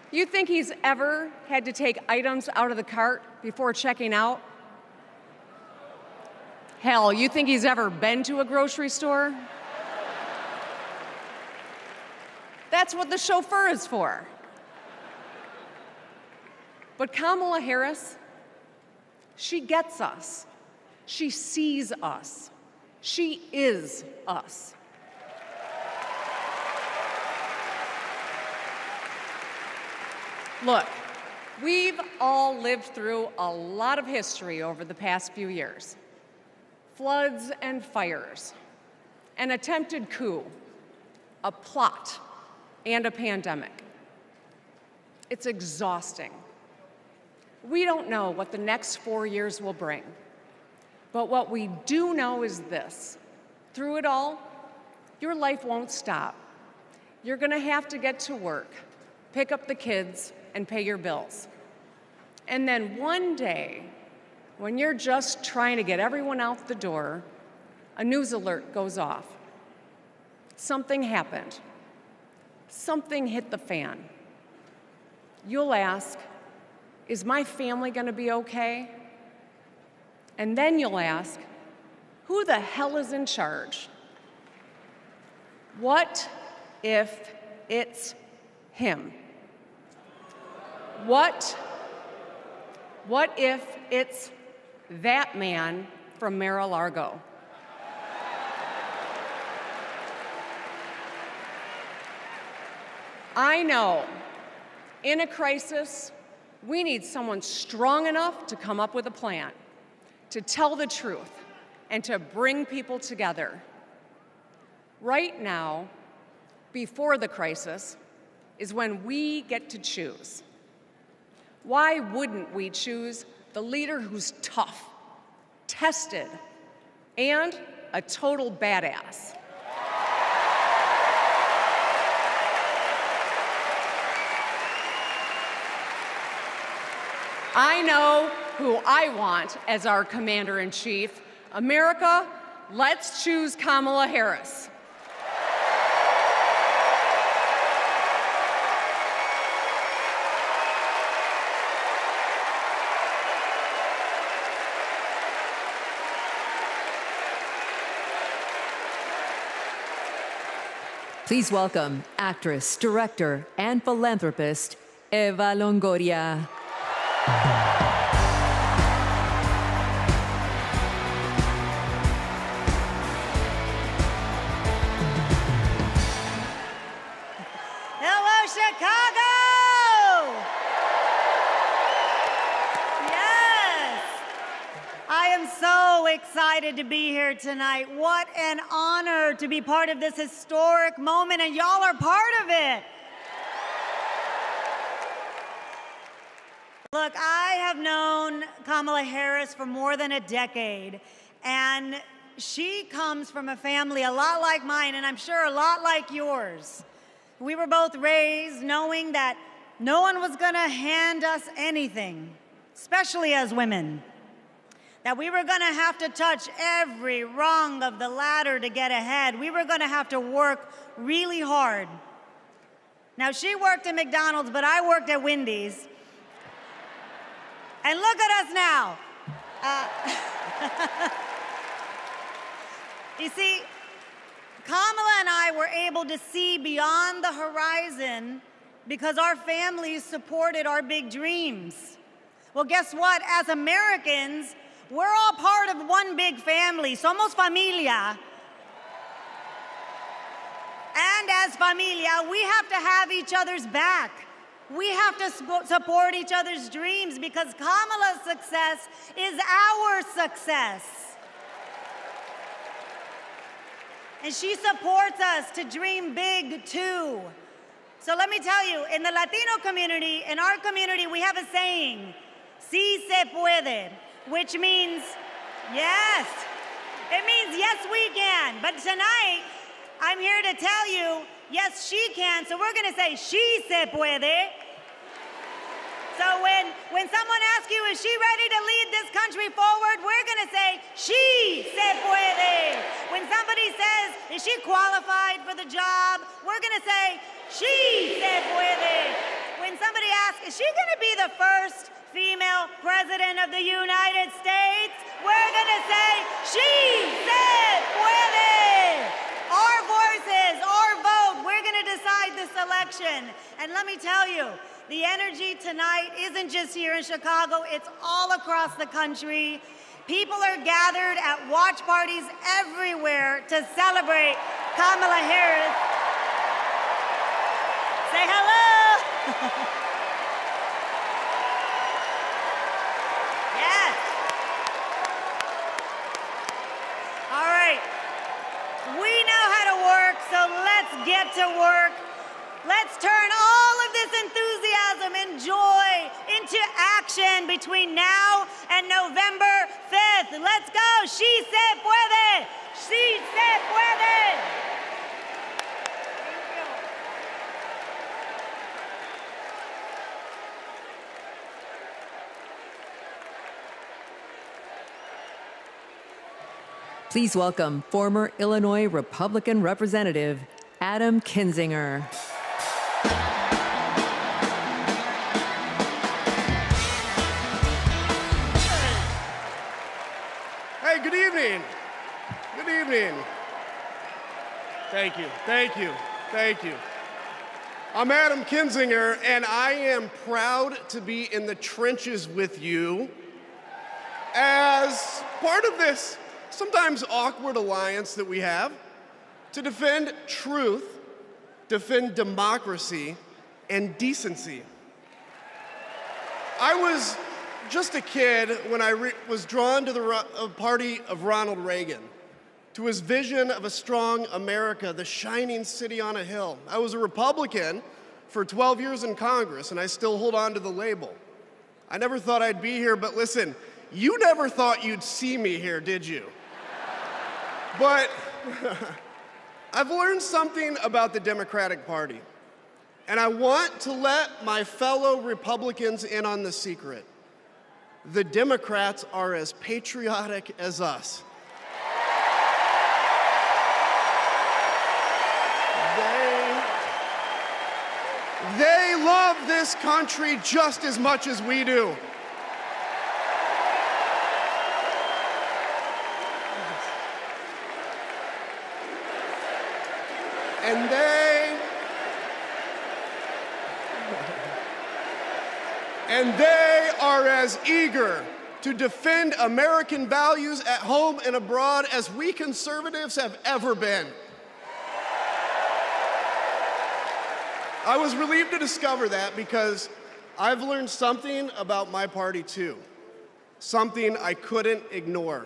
You think he's ever had to take items out of the cart before checking out? Hell, you think he's ever been to a grocery store? That's what the chauffeur is for. But Kamala Harris, she gets us. She sees us. She is us. Look, we've all lived through a lot of history over the past few years. Floods and fires, an attempted coup, a plot, and a pandemic. It's exhausting. We don't know what the next 4 years will bring, but what we do know is this. Through it all, your life won't stop. you're going to have to get to work, pick up the kids, and pay your bills. And then one day, when you're just trying to get everyone out the door, a news alert goes off. Something happened. Something hit the fan. You'll ask, is my family going to be okay? And then you'll ask, who the hell is in charge? What if it's him? What if it's that man from Mar-a-Lago? I know, in a crisis, we need someone strong enough to come up with a plan, to tell the truth, and to bring people together. Right now, before the crisis, is when we get to choose. Why wouldn't we choose the leader who's tough, tested, and a total badass? I know who I want as our commander-in-chief. America, let's choose Kamala Harris. Please welcome actress, director, and philanthropist, Eva Longoria. Hello, Chicago! Yes! I am so excited to be here tonight. What an honor to be part of this historic moment, and y'all are part of it. Look, I have known Kamala Harris for more than a decade, and she comes from a family a lot like mine, and I'm sure a lot like yours. We were both raised knowing that no one was going to hand us anything, especially as women. That we were going to have to touch every rung of the ladder to get ahead. We were going to have to work really hard. Now, she worked at McDonald's, but I worked at Wendy's. And look at us now. You see, Kamala and I were able to see beyond the horizon because our families supported our big dreams. Well, guess what? As Americans, we're all part of one big family. Somos familia. And as familia, we have to have each other's back. We have to support each other's dreams because Kamala's success is our success. And she supports us to dream big too. So let me tell you, in the Latino community, in our community, we have a saying, sí se puede, which means yes. It means yes, we can. But tonight, I'm here to tell you, yes, she can. So we're going to say, she se puede. So when someone asks you, is she ready to lead this country forward, we're going to say, she se puede. When somebody says, is she qualified for the job, we're going to say, she se puede. When somebody asks, is she going to be the first female president of the United States, we're going to say, she se puede. Our voices, our vote, we're going to decide this election. And let me tell you, the energy tonight isn't just here in Chicago, it's all across the country. People are gathered at watch parties everywhere to celebrate Kamala Harris. Say hello. Yes. All right. We know how to work, so let's get to work. Let's turn all of this enthusiasm and joy into action between now and November 5th. Let's go. She se puede. She se puede. Please welcome former Illinois Republican Representative Adam Kinzinger. Hey, good evening. Good evening. Thank you, thank you, thank you. I'm Adam Kinzinger, and I am proud to be in the trenches with you as part of this sometimes awkward alliance that we have to defend truth, defend democracy, and decency. I was just a kid when I was drawn to the party of Ronald Reagan, to his vision of a strong America, the shining city on a hill. I was a Republican for 12 years in Congress, and I still hold on to the label. I never thought I'd be here, but listen, you never thought you'd see me here, did you? But I've learned something about the Democratic Party, and I want to let my fellow Republicans in on the secret. The Democrats are as patriotic as us. They love this country just as much as we do. And they are as eager to defend American values at home and abroad as we conservatives have ever been. I was relieved to discover that because I've learned something about my party too, something I couldn't ignore.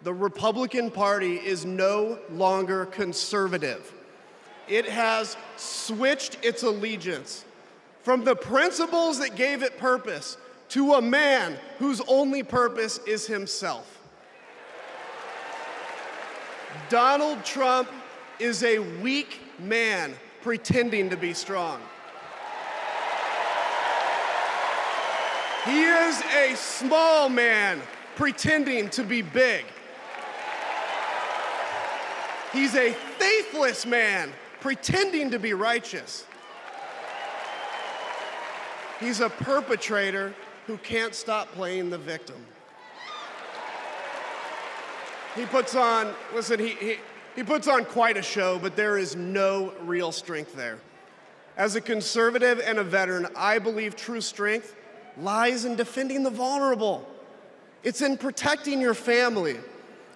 The Republican Party is no longer conservative. It has switched its allegiance from the principles that gave it purpose to a man whose only purpose is himself. Donald Trump is a weak man pretending to be strong. He is a small man pretending to be big. He's a faithless man pretending to be righteous. He's a perpetrator who can't stop playing the victim. He puts on, listen, he puts on quite a show, but there is no real strength there. As a conservative and a veteran, I believe true strength lies in defending the vulnerable. It's in protecting your family.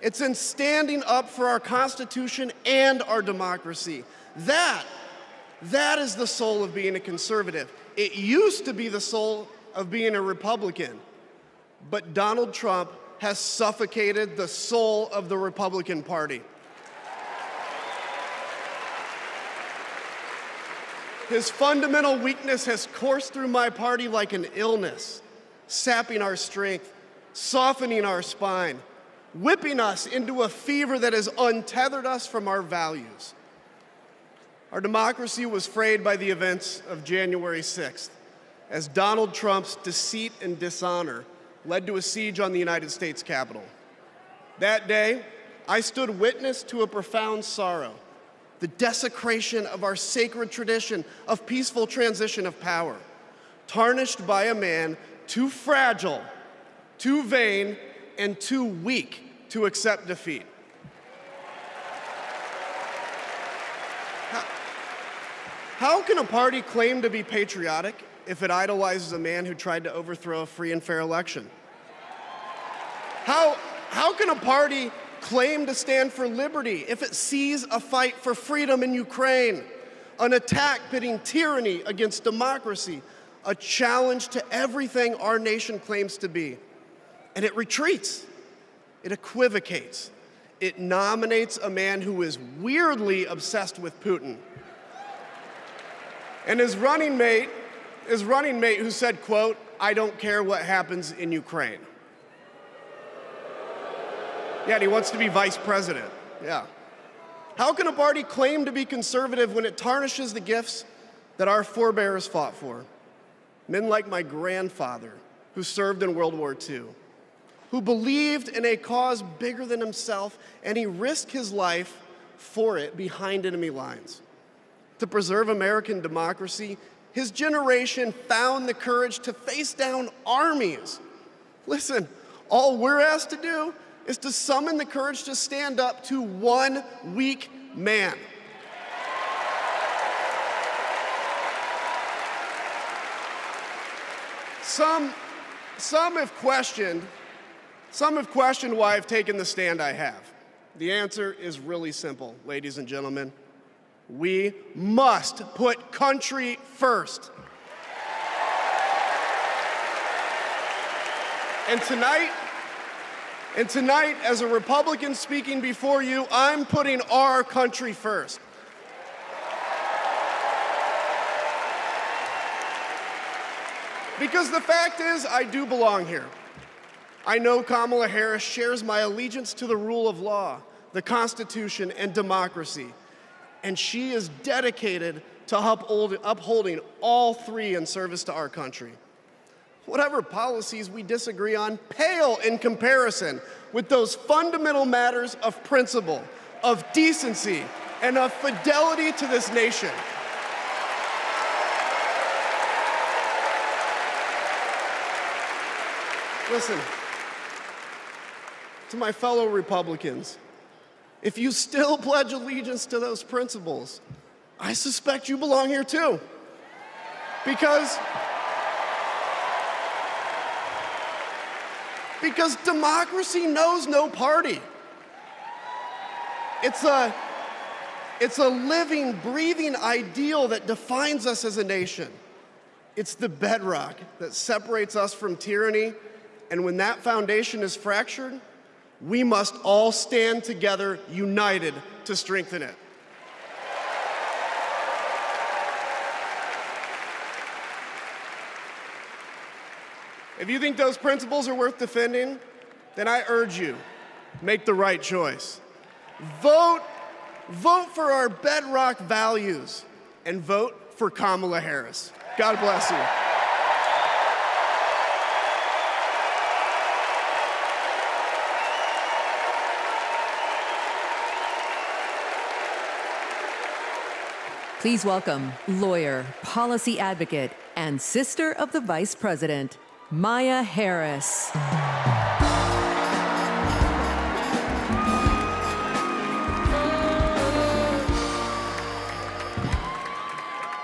It's in standing up for our Constitution and our democracy. That is the soul of being a conservative. It used to be the soul of being a Republican, but Donald Trump has suffocated the soul of the Republican Party. His fundamental weakness has coursed through my party like an illness, sapping our strength, softening our spine, whipping us into a fever that has untethered us from our values. Our democracy was frayed by the events of January 6th, as Donald Trump's deceit and dishonor led to a siege on the United States Capitol. That day, I stood witness to a profound sorrow, the desecration of our sacred tradition of peaceful transition of power, tarnished by a man too fragile, too vain, and too weak to accept defeat. How can a party claim to be patriotic if it idolizes a man who tried to overthrow a free and fair election? How can a party claim to stand for liberty if it sees a fight for freedom in Ukraine, an attack pitting tyranny against democracy, a challenge to everything our nation claims to be, and it retreats, it equivocates, it nominates a man who is weirdly obsessed with Putin, and his running mate who said, quote, "I don't care what happens in Ukraine." Yeah, and he wants to be vice president. Yeah. How can a party claim to be conservative when it tarnishes the gifts that our forebears fought for? Men like my grandfather, who served in World War II. who believed in a cause bigger than himself, and he risked his life for it behind enemy lines. To preserve American democracy, his generation found the courage to face down armies. Listen, all we're asked to do is to summon the courage to stand up to one weak man. Some have questioned why I've taken the stand I have. The answer is really simple, ladies and gentlemen. We must put country first. And tonight, as a Republican speaking before you, I'm putting our country first. Because the fact is, I do belong here. I know Kamala Harris shares my allegiance to the rule of law, the Constitution, and democracy. And she is dedicated to upholding all three in service to our country. Whatever policies we disagree on pale in comparison with those fundamental matters of principle, of decency, and of fidelity to this nation. Listen, to my fellow Republicans, if you still pledge allegiance to those principles, I suspect you belong here too. Because democracy knows no party. It's a living, breathing ideal that defines us as a nation. It's the bedrock that separates us from tyranny, and when that foundation is fractured, we must all stand together, united, to strengthen it. If you think those principles are worth defending, then I urge you, make the right choice. Vote for our bedrock values, and vote for Kamala Harris. God bless you. Please welcome lawyer, policy advocate, and sister of the Vice President, Maya Harris.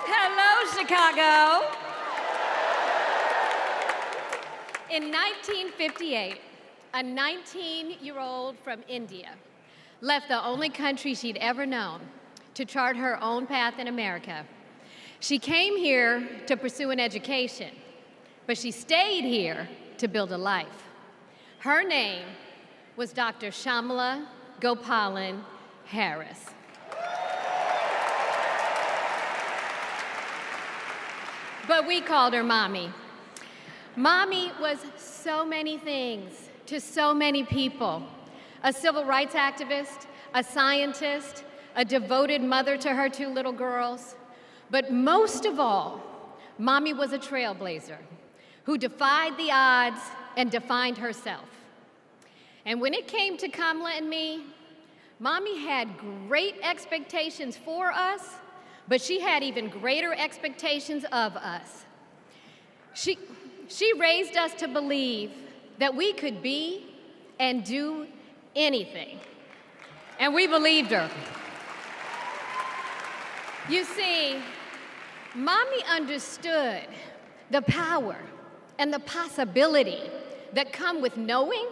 Hello, Chicago. In 1958, a 19-year-old from India left the only country she'd ever known to chart her own path in America. She came here to pursue an education, but she stayed here to build a life. Her name was Dr. Shamala Gopalan Harris. But we called her Mommy. Mommy was so many things to so many people: a civil rights activist, a scientist, a devoted mother to her two little girls. But most of all, Mommy was a trailblazer who defied the odds and defined herself. And when it came to Kamala and me, Mommy had great expectations for us, but she had even greater expectations of us. She raised us to believe that we could be and do anything. And we believed her. You see, Mommy understood the power and the possibility that come with knowing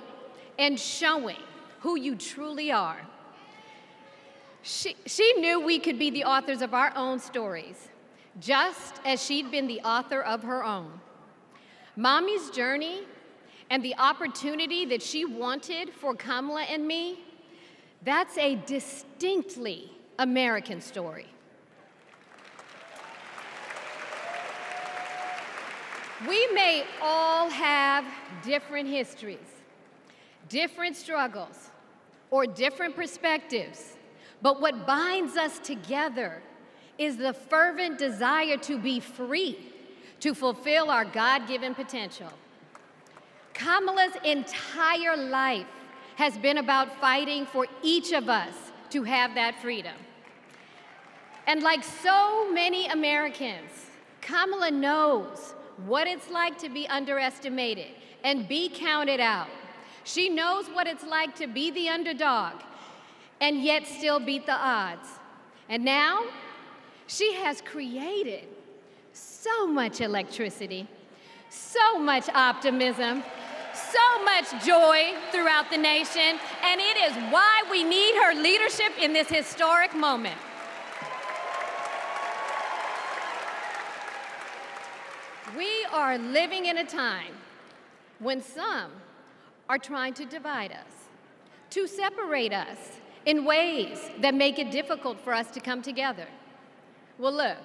and showing who you truly are. She knew we could be the authors of our own stories, just as she'd been the author of her own. Mommy's journey and the opportunity that she wanted for Kamala and me, that's a distinctly American story. We may all have different histories, different struggles, or different perspectives, but what binds us together is the fervent desire to be free, to fulfill our God-given potential. Kamala's entire life has been about fighting for each of us to have that freedom. And like so many Americans, Kamala knows what it's like to be underestimated and be counted out. She knows what it's like to be the underdog and yet still beat the odds. And now, she has created so much electricity, so much optimism, so much joy throughout the nation, and it is why we need her leadership in this historic moment. We are living in a time when some are trying to divide us, to separate us in ways that make it difficult for us to come together. Well, look,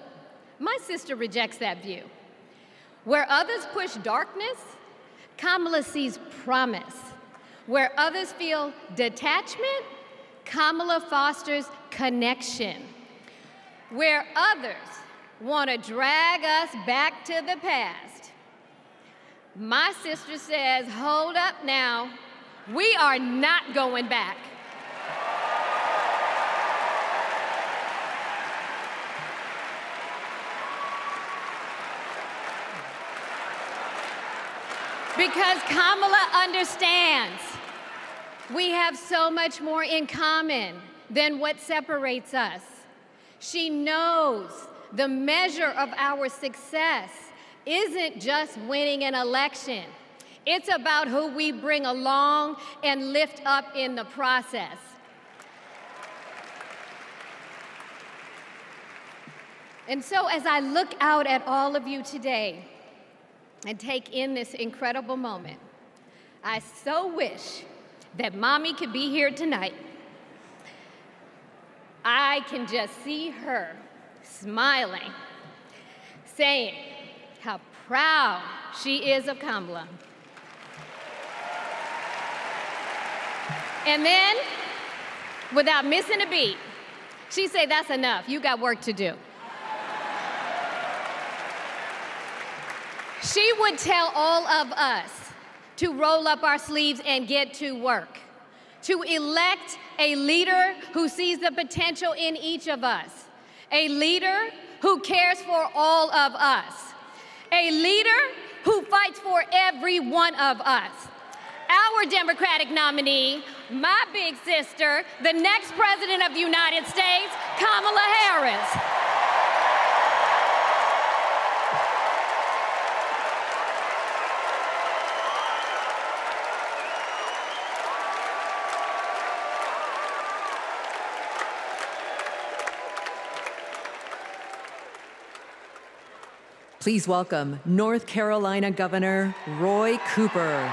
my sister rejects that view. Where others push darkness, Kamala sees promise. Where others feel detachment, Kamala fosters connection. Where others want to drag us back to the past, my sister says, hold up now, we are not going back. Because Kamala understands we have so much more in common than what separates us. She knows the measure of our success isn't just winning an election. It's about who we bring along and lift up in the process. And so as I look out at all of you today and take in this incredible moment, I so wish that Mommy could be here tonight. I can just see her smiling, saying how proud she is of Kamala. And then, without missing a beat, she'd say, that's enough, you got work to do. She would tell all of us to roll up our sleeves and get to work, to elect a leader who sees the potential in each of us, a leader who cares for all of us, a leader who fights for every one of us. Our Democratic nominee, my big sister, the next President of the United States, Kamala Harris. Please welcome North Carolina Governor Roy Cooper.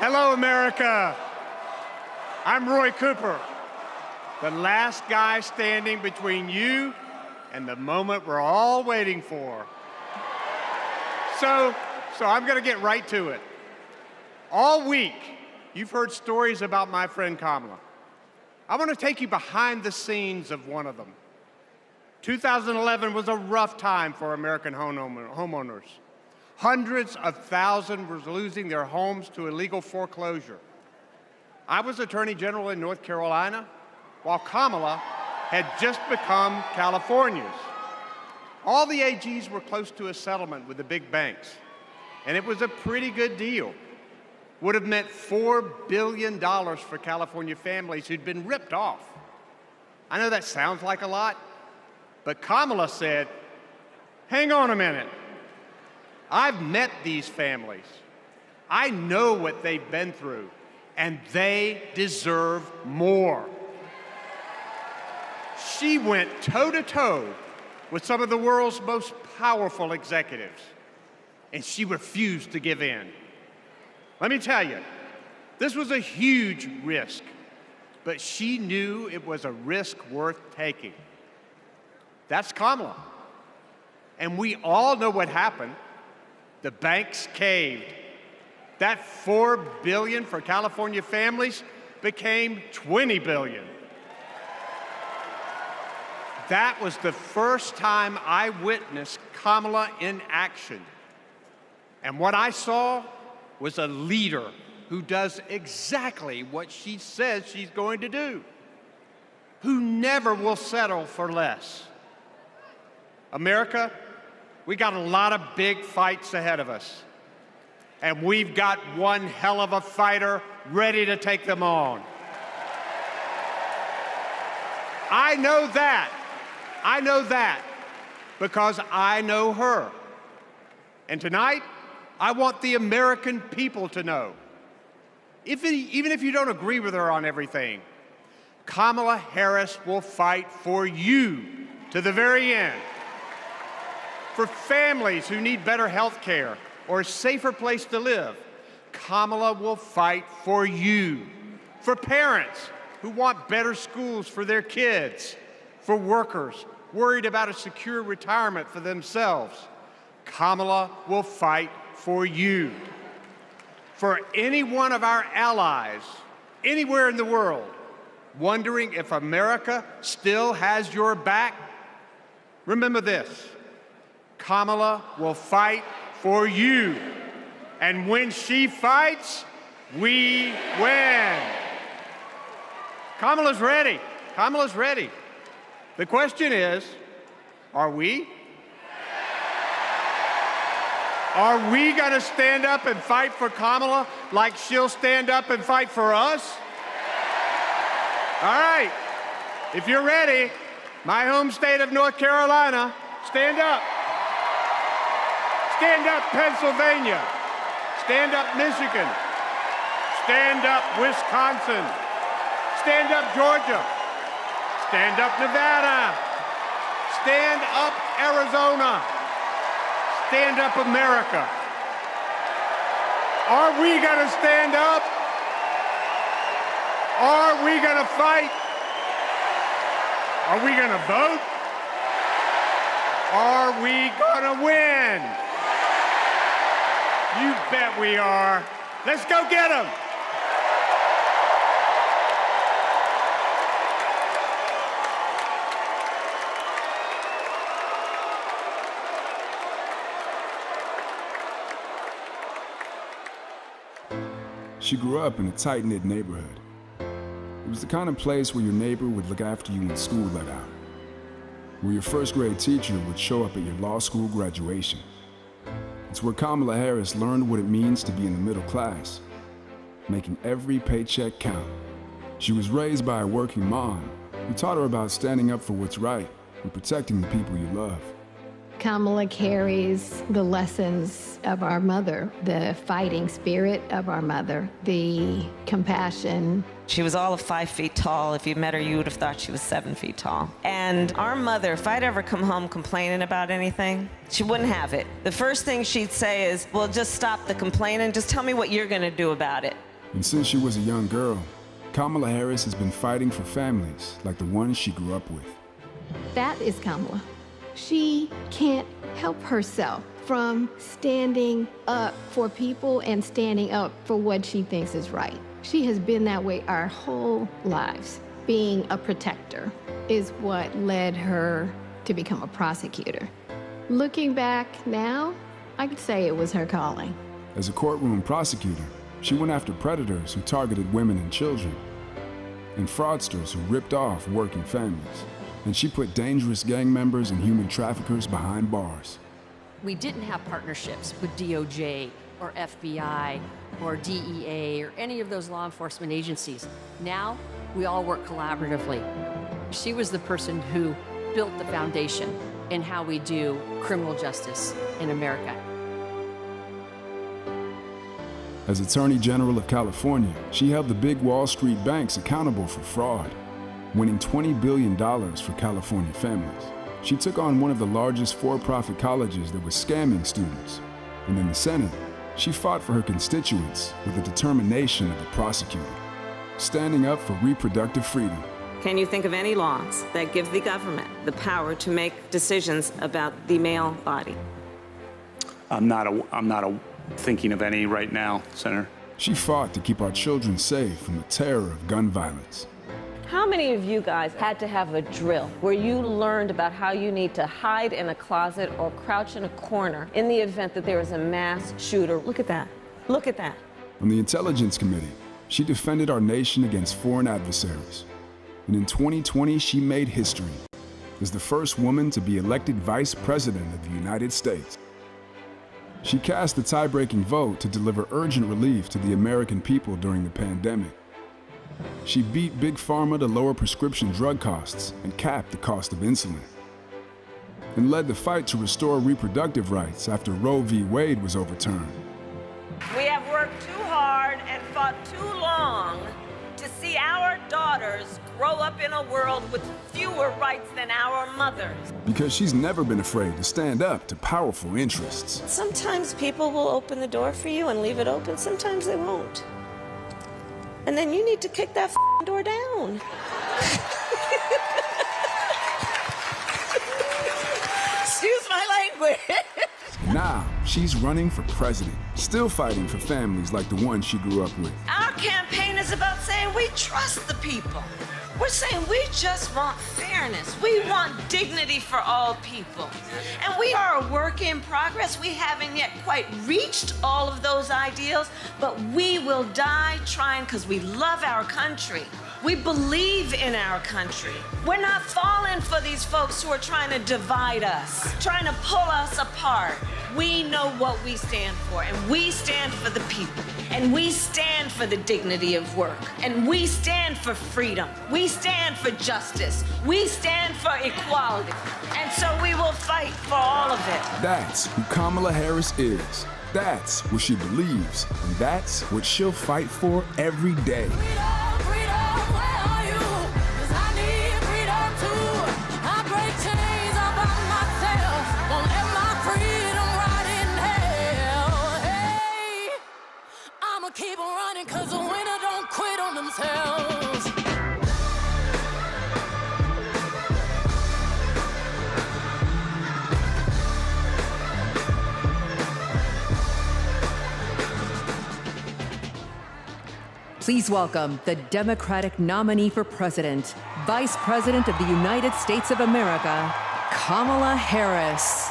Hello, America. I'm Roy Cooper, the last guy standing between you and the moment we're all waiting for. So I'm going to get right to it. All week, you've heard stories about my friend Kamala. I want to take you behind the scenes of one of them. 2011 was a rough time for American homeowners. Hundreds of thousands were losing their homes to illegal foreclosure. I was Attorney General in North Carolina, while Kamala had just become California's. All the AGs were close to a settlement with the big banks, and it was a pretty good deal. Would have meant $4 billion for California families who'd been ripped off. I know that sounds like a lot, but Kamala said, hang on a minute. I've met these families. I know what they've been through, and they deserve more. She went toe-to-toe with some of the world's most powerful executives, and she refused to give in. Let me tell you, this was a huge risk, but she knew it was a risk worth taking. That's Kamala. And we all know what happened. The banks caved. that $4 billion for California families became $20 billion. That was the first time I witnessed Kamala in action. And what I saw was a leader who does exactly what she says she's going to do, who never will settle for less. America, we got a lot of big fights ahead of us, and we've got one hell of a fighter ready to take them on. I know that because I know her. And tonight, I want the American people to know, even if you don't agree with her on everything, Kamala Harris will fight for you to the very end. For families who need better health care or a safer place to live, Kamala will fight for you. For parents who want better schools for their kids, for workers worried about a secure retirement for themselves, Kamala will fight for you. For any one of our allies, anywhere in the world, wondering if America still has your back, remember this: Kamala will fight for you. And when she fights, we win. Kamala's ready. Kamala's ready. The question is, are we? Are we going to stand up and fight for Kamala like she'll stand up and fight for us? All right. If you're ready, my home state of North Carolina, stand up. Stand up, Pennsylvania. Stand up, Michigan. Stand up, Wisconsin. Stand up, Georgia. Stand up, Nevada. Stand up, Arizona. Stand up, America. Are we going to stand up? Are we going to fight? Are we going to vote? Are we going to win? You bet we are. Let's go get them. She grew up in a tight-knit neighborhood. It was the kind of place where your neighbor would look after you when school let out, where your first grade teacher would show up at your law school graduation. It's where Kamala Harris learned what it means to be in the middle class, making every paycheck count. She was raised by a working mom who taught her about standing up for what's right and protecting the people you love. Kamala carries the lessons of our mother, the fighting spirit of our mother, the compassion. She was all of 5 feet tall. If you met her, you would have thought she was 7 feet tall. And our mother, if I'd ever come home complaining about anything, she wouldn't have it. The first thing she'd say is, well, just stop the complaining. Just tell me what you're going to do about it. And since she was a young girl, Kamala Harris has been fighting for families like the ones she grew up with. That is Kamala. She can't help herself from standing up for people and standing up for what she thinks is right. She has been that way our whole lives. Being a protector is what led her to become a prosecutor. Looking back now, I could say it was her calling. As a courtroom prosecutor, she went after predators who targeted women and children, and fraudsters who ripped off working families. And she put dangerous gang members and human traffickers behind bars. We didn't have partnerships with DOJ or FBI or DEA or any of those law enforcement agencies. Now, we all work collaboratively. She was the person who built the foundation in how we do criminal justice in America. As Attorney General of California, she held the big Wall Street banks accountable for fraud, winning $20 billion for California families. She took on one of the largest for-profit colleges that was scamming students. And in the Senate, she fought for her constituents with the determination of a prosecutor, standing up for reproductive freedom. Can you think of any laws that give the government the power to make decisions about the male body? I'm not thinking of any right now, Senator. She fought to keep our children safe from the terror of gun violence. How many of you guys had to have a drill where you learned about how you need to hide in a closet or crouch in a corner in the event that there is a mass shooter? Look at that. Look at that. On the Intelligence Committee, she defended our nation against foreign adversaries. And in 2020, she made history as the first woman to be elected Vice President of the United States. She cast the tie-breaking vote to deliver urgent relief to the American people during the pandemic. She beat Big Pharma to lower prescription drug costs and cap the cost of insulin. And led the fight to restore reproductive rights after Roe v. Wade was overturned. We have worked too hard and fought too long to see our daughters grow up in a world with fewer rights than our mothers. Because she's never been afraid to stand up to powerful interests. Sometimes people will open the door for you and leave it open, sometimes they won't. And then you need to kick that door down. Excuse my language. Now, she's running for president, still fighting for families like the one she grew up with. Our campaign is about saying we trust the people. We're saying we just want fairness. We want dignity for all people. And we are a work in progress. We haven't yet quite reached all of those ideals, but we will die trying because we love our country. We believe in our country. We're not falling for these folks who are trying to divide us, trying to pull us apart. We know what we stand for, and we stand for the people, and we stand for the dignity of work, and we stand for freedom. We stand for justice. We stand for equality. And so we will fight for all of it. That's who Kamala Harris is. That's what she believes, and that's what she'll fight for every day. Keep on running, cause the winner don't quit on themselves. Please welcome the Democratic nominee for president, Vice President of the United States of America, Kamala Harris.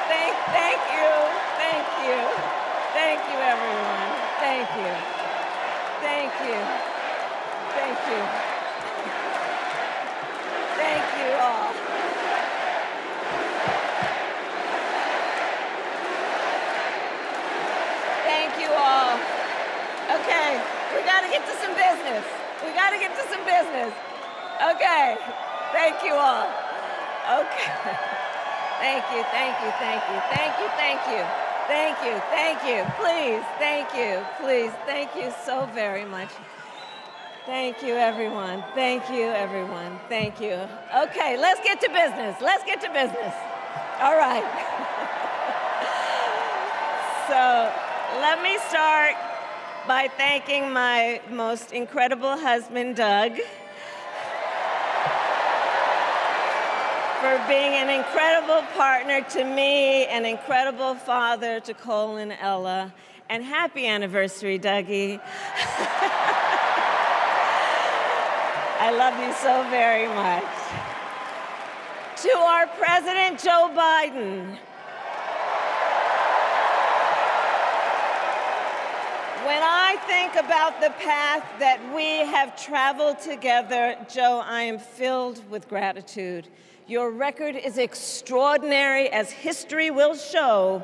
Thank you. Thank you. Thank you, everyone. Thank you. Thank you. Thank you. Thank you all. Thank you all. Okay, we gotta get to some business. We gotta get to some business. Okay, thank you all. Okay. Thank you, thank you, thank you, thank you, thank you, thank you, thank you, please, thank you, please, thank you so very much. Thank you, everyone. Thank you, everyone. Thank you. Okay, let's get to business. Let's get to business. All right. So let me start by thanking my most incredible husband, Doug, for being an incredible partner to me, an incredible father to Cole and Ella, and happy anniversary, Dougie. I love you so very much. To our President, Joe Biden. When I think about the path that we have traveled together, Joe, I am filled with gratitude. Your record is extraordinary, as history will show,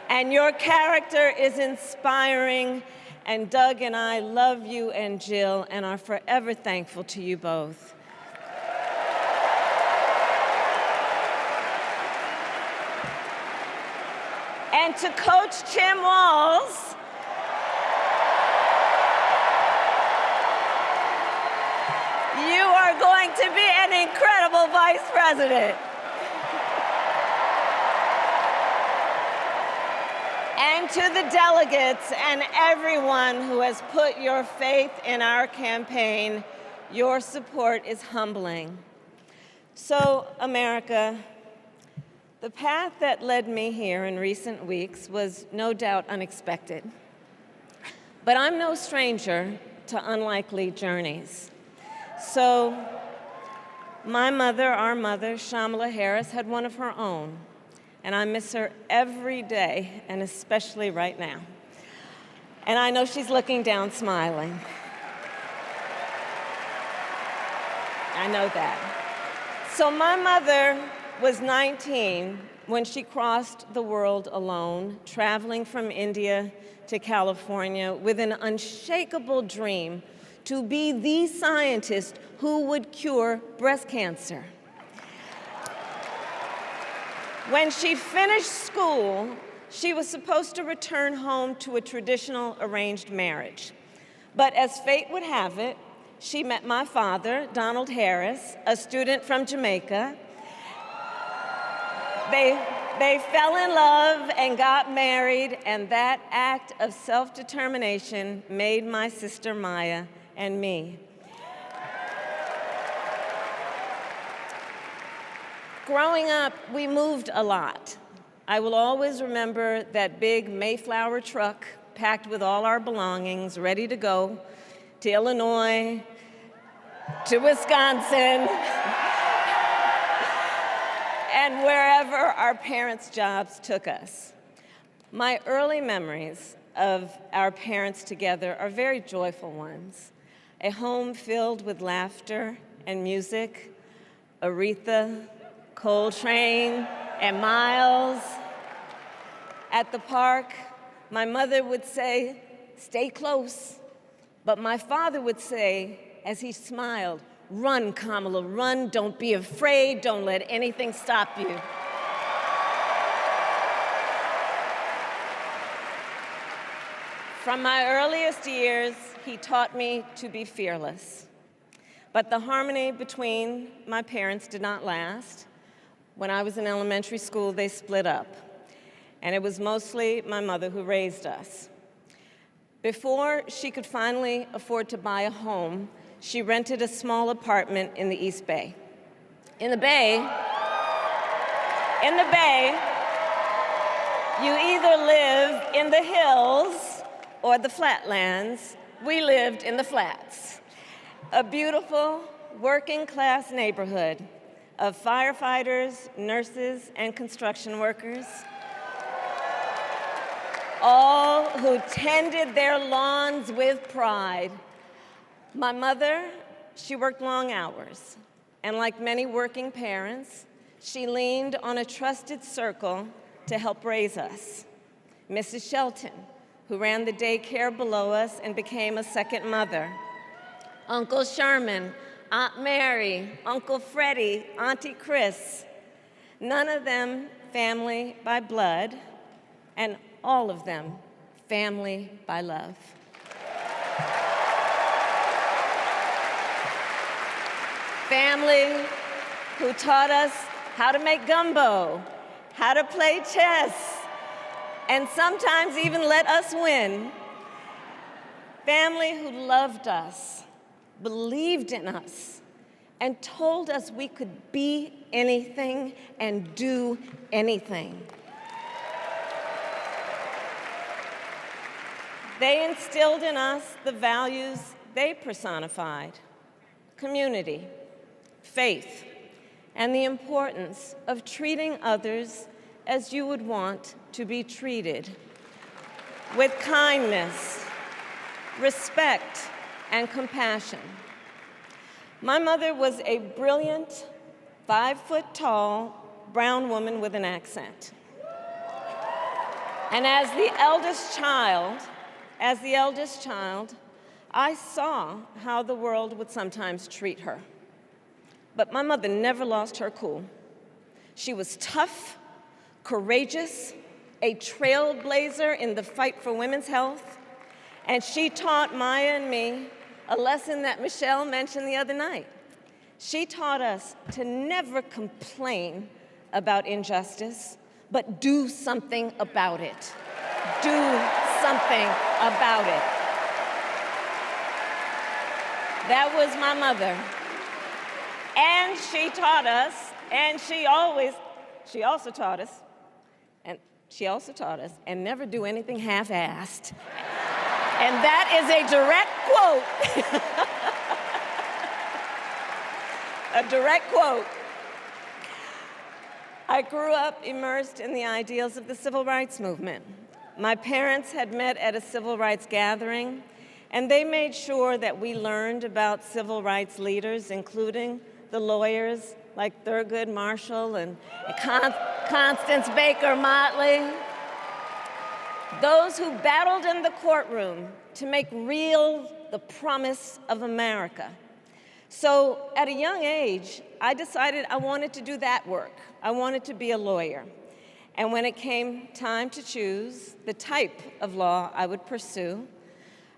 and your character is inspiring. And Doug and I love you and Jill and are forever thankful to you both. And to Coach Tim Walz, you are going to be an incredible vice president. And to the delegates and everyone who has put your faith in our campaign, your support is humbling. So, America, the path that led me here in recent weeks was no doubt unexpected. But I'm no stranger to unlikely journeys. So, my mother, our mother, Kamala Harris, had one of her own. And I miss her every day, and especially right now. And I know she's looking down, smiling. I know that. So my mother was 19 when she crossed the world alone, traveling from India to California with an unshakable dream to be the scientist who would cure breast cancer. When she finished school, she was supposed to return home to a traditional arranged marriage. But as fate would have it, she met my father, Donald Harris, a student from Jamaica. They fell in love and got married, and that act of self-determination made my sister Maya and me. Growing up, we moved a lot. I will always remember that big Mayflower truck packed with all our belongings, ready to go to Illinois, to Wisconsin, and wherever our parents' jobs took us. My early memories of our parents together are very joyful ones. A home filled with laughter and music, Aretha, Coltrane, and Miles. At the park, my mother would say, "Stay close." But my father would say, as he smiled, "Run, Kamala, run. Don't be afraid. Don't let anything stop you." From my earliest years, he taught me to be fearless. But the harmony between my parents did not last. When I was in elementary school, they split up. And it was mostly my mother who raised us. Before she could finally afford to buy a home, she rented a small apartment in the East Bay. In the Bay, you either live in the hills or the flatlands. We lived in the flats. A beautiful working-class neighborhood of firefighters, nurses, and construction workers. all who tended their lawns with pride. My mother, she worked long hours, and like many working parents, she leaned on a trusted circle to help raise us. Mrs. Shelton, who ran the daycare below us and became a second mother. Uncle Sherman, Aunt Mary, Uncle Freddie, Auntie Chris. None of them family by blood, and all of them family by love. Family who taught us how to make gumbo, how to play chess, and sometimes even let us win. Family who loved us, believed in us, and told us we could be anything and do anything. They instilled in us the values they personified: community, faith, and the importance of treating others as you would want to be treated, with kindness, respect, and compassion. My mother was a brilliant, 5-foot-tall, brown woman with an accent. And as the eldest child, I saw how the world would sometimes treat her. But my mother never lost her cool. She was tough, courageous, a trailblazer in the fight for women's health, and she taught Maya and me a lesson that Michelle mentioned the other night. She taught us to never complain about injustice, but do something about it. Do something about it. That was my mother. And she taught us, and she also taught us, and never do anything half-assed. And that is a direct quote. A direct quote. I grew up immersed in the ideals of the civil rights movement. My parents had met at a civil rights gathering, and they made sure that we learned about civil rights leaders, including the lawyers like Thurgood Marshall and Constance Baker Motley, those who battled in the courtroom to make real the promise of America. So at a young age, I decided I wanted to do that work. I wanted to be a lawyer. And when it came time to choose the type of law I would pursue,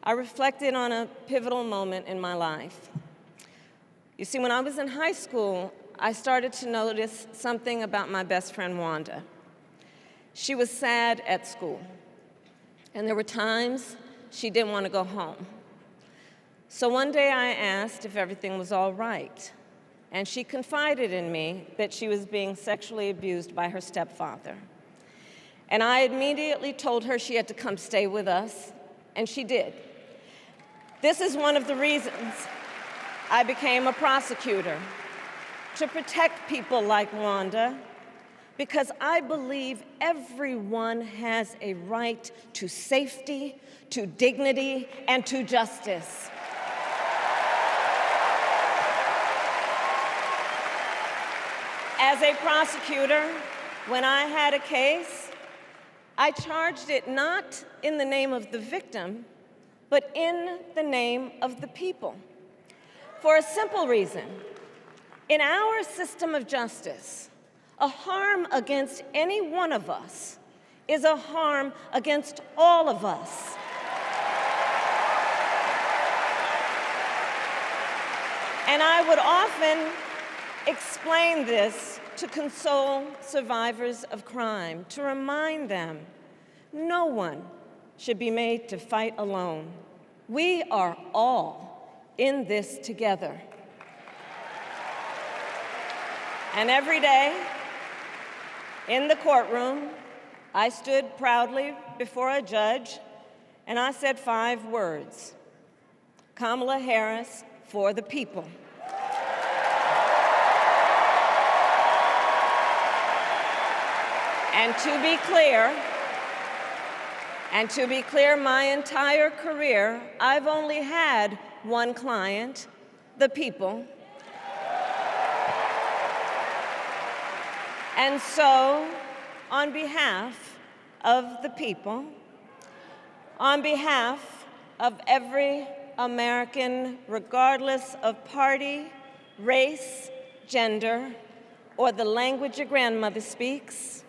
I reflected on a pivotal moment in my life. You see, when I was in high school, I started to notice something about my best friend, Wanda. She was sad at school, and there were times she didn't want to go home. So one day I asked if everything was all right, and she confided in me that she was being sexually abused by her stepfather. And I immediately told her she had to come stay with us, and she did. This is one of the reasons I became a prosecutor, to protect people like Wanda, because I believe everyone has a right to safety, to dignity, and to justice. As a prosecutor, when I had a case, I charged it not in the name of the victim, but in the name of the people. For a simple reason. In our system of justice, a harm against any one of us is a harm against all of us. And I would often explain this to console survivors of crime, to remind them no one should be made to fight alone. We are all in this together. And every day in the courtroom, I stood proudly before a judge and I said 5 words: Kamala Harris for the people. And to be clear, And to be clear, my entire career, I've only had one client, the people. And so, on behalf of the people, on behalf of every American, regardless of party, race, gender, or the language your grandmother speaks,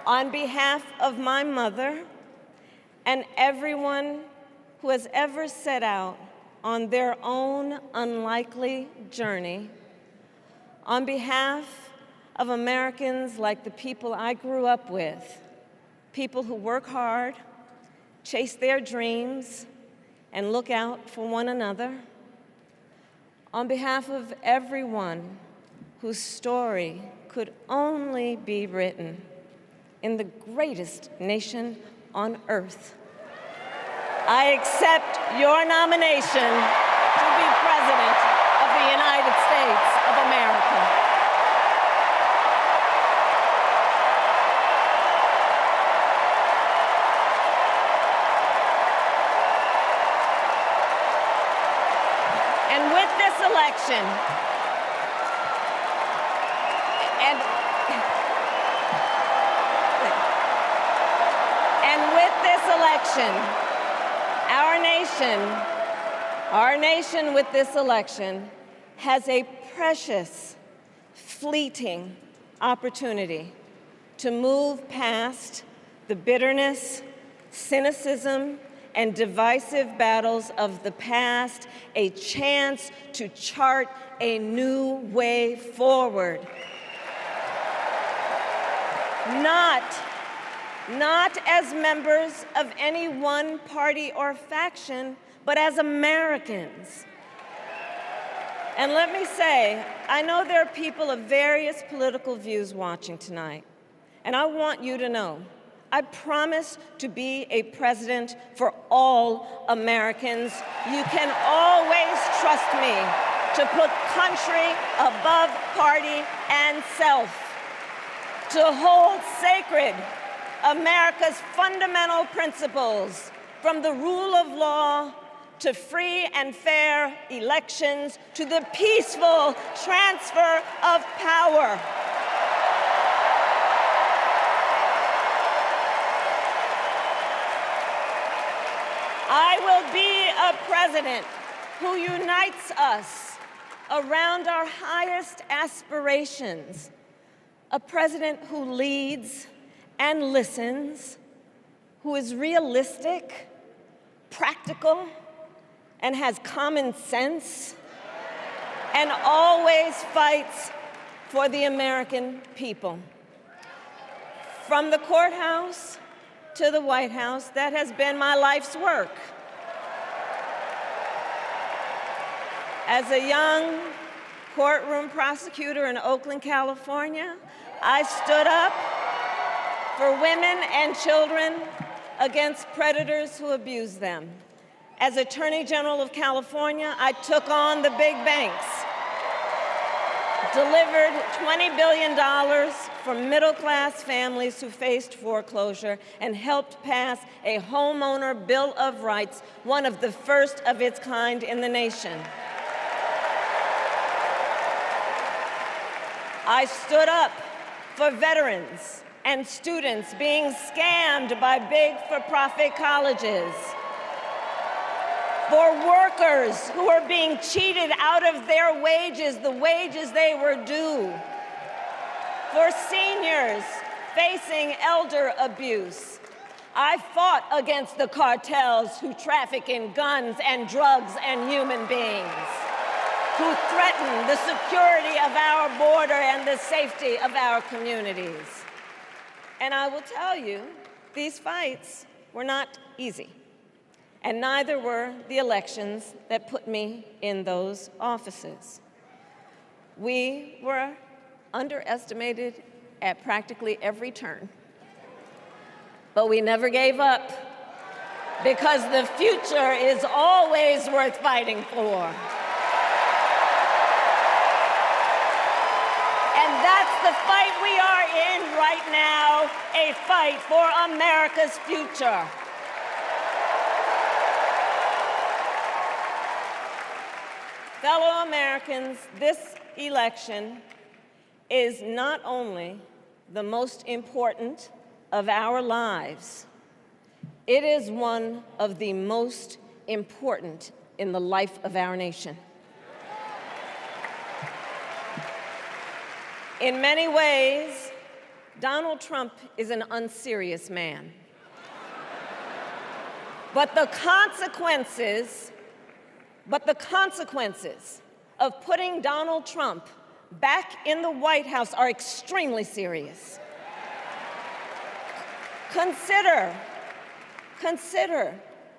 on behalf of my mother and everyone who has ever set out on their own unlikely journey, on behalf of Americans like the people I grew up with, people who work hard, chase their dreams, and look out for one another, on behalf of everyone whose story could only be written in the greatest nation on earth, I accept your nomination to be President of the United States of America. And with this election, our nation with this election has a precious, fleeting opportunity to move past the bitterness, cynicism, and divisive battles of the past, a chance to chart a new way forward. Not as members of any one party or faction, but as Americans. And let me say, I know there are people of various political views watching tonight, and I want you to know, I promise to be a president for all Americans. You can always trust me to put country above party and self, to hold sacred America's fundamental principles, from the rule of law to free and fair elections to the peaceful transfer of power. I will be a president who unites us around our highest aspirations, a president who leads and listens, who is realistic, practical, and has common sense, and always fights for the American people. From the courthouse to the White House, that has been my life's work. As a young courtroom prosecutor in Oakland, California, I stood up for women and children against predators who abuse them. As Attorney General of California, I took on the big banks, delivered $20 billion for middle-class families who faced foreclosure, and helped pass a homeowner Bill of Rights, one of the first of its kind in the nation. I stood up for veterans and students being scammed by big for-profit colleges, for workers who are being cheated out of their wages, the wages they were due, for seniors facing elder abuse. I fought against the cartels who traffic in guns and drugs and human beings, who threaten the security of our border and the safety of our communities. And I will tell you, these fights were not easy, and neither were the elections that put me in those offices. We were underestimated at practically every turn, but we never gave up, because the future is always worth fighting for. And that's the fight we are in right now, a fight for America's future. Fellow Americans, this election is not only the most important of our lives, it is one of the most important in the life of our nation. In many ways, Donald Trump is an unserious man. But the consequences of putting Donald Trump back in the White House are extremely serious. Consider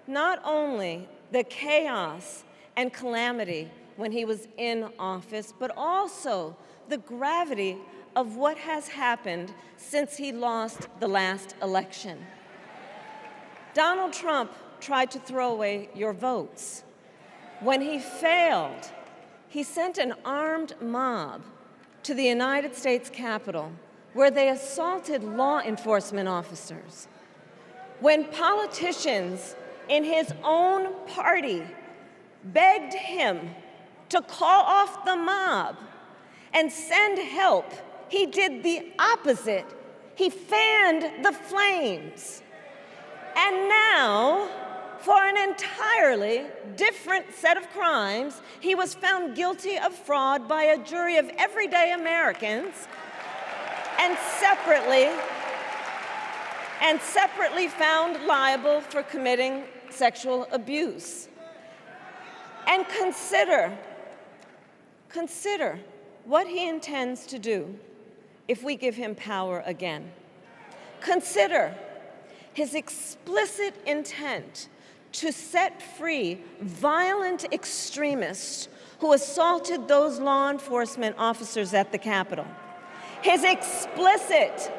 not only the chaos and calamity when he was in office, but also the gravity of what has happened since he lost the last election. Donald Trump tried to throw away your votes. When he failed, he sent an armed mob to the United States Capitol, where they assaulted law enforcement officers. When politicians in his own party begged him to call off the mob and send help, he did the opposite. He fanned the flames. And now, for an entirely different set of crimes, he was found guilty of fraud by a jury of everyday Americans and separately found liable for committing sexual abuse. And consider what he intends to do if we give him power again. Consider his explicit intent to set free violent extremists who assaulted those law enforcement officers at the Capitol. His explicit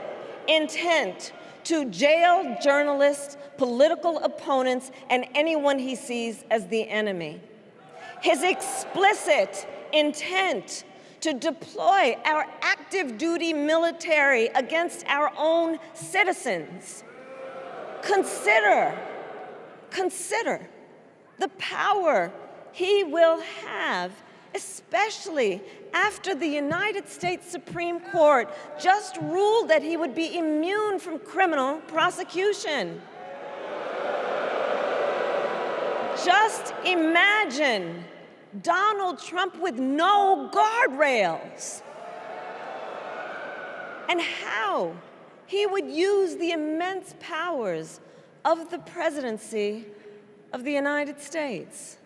intent to jail journalists, political opponents, and anyone he sees as the enemy. His explicit intent to deploy our active duty military against our own citizens. Consider the power he will have, especially after the United States Supreme Court just ruled that he would be immune from criminal prosecution. Just imagine Donald Trump with no guardrails, and how he would use the immense powers of the presidency of the United States,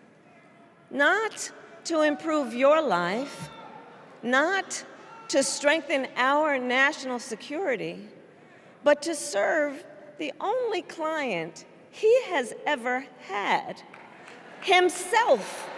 not to improve your life, not to strengthen our national security, but to serve the only client he has ever had, himself.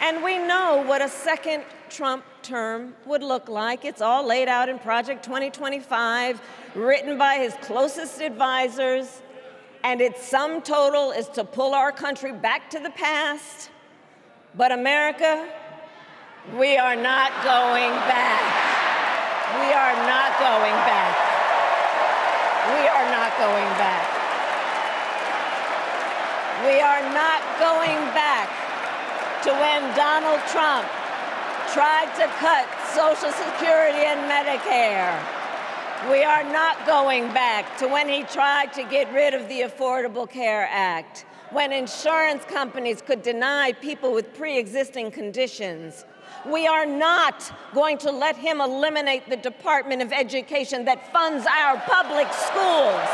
And we know what a second Trump term would look like. It's all laid out in Project 2025, written by his closest advisors, and its sum total is to pull our country back to the past. But America, we are not going back. We are not going back. We are not going back. We are not going back to when Donald Trump tried to cut Social Security and Medicare. We are not going back to when he tried to get rid of the Affordable Care Act, when insurance companies could deny people with pre-existing conditions. We are not going to let him eliminate the Department of Education that funds our public schools.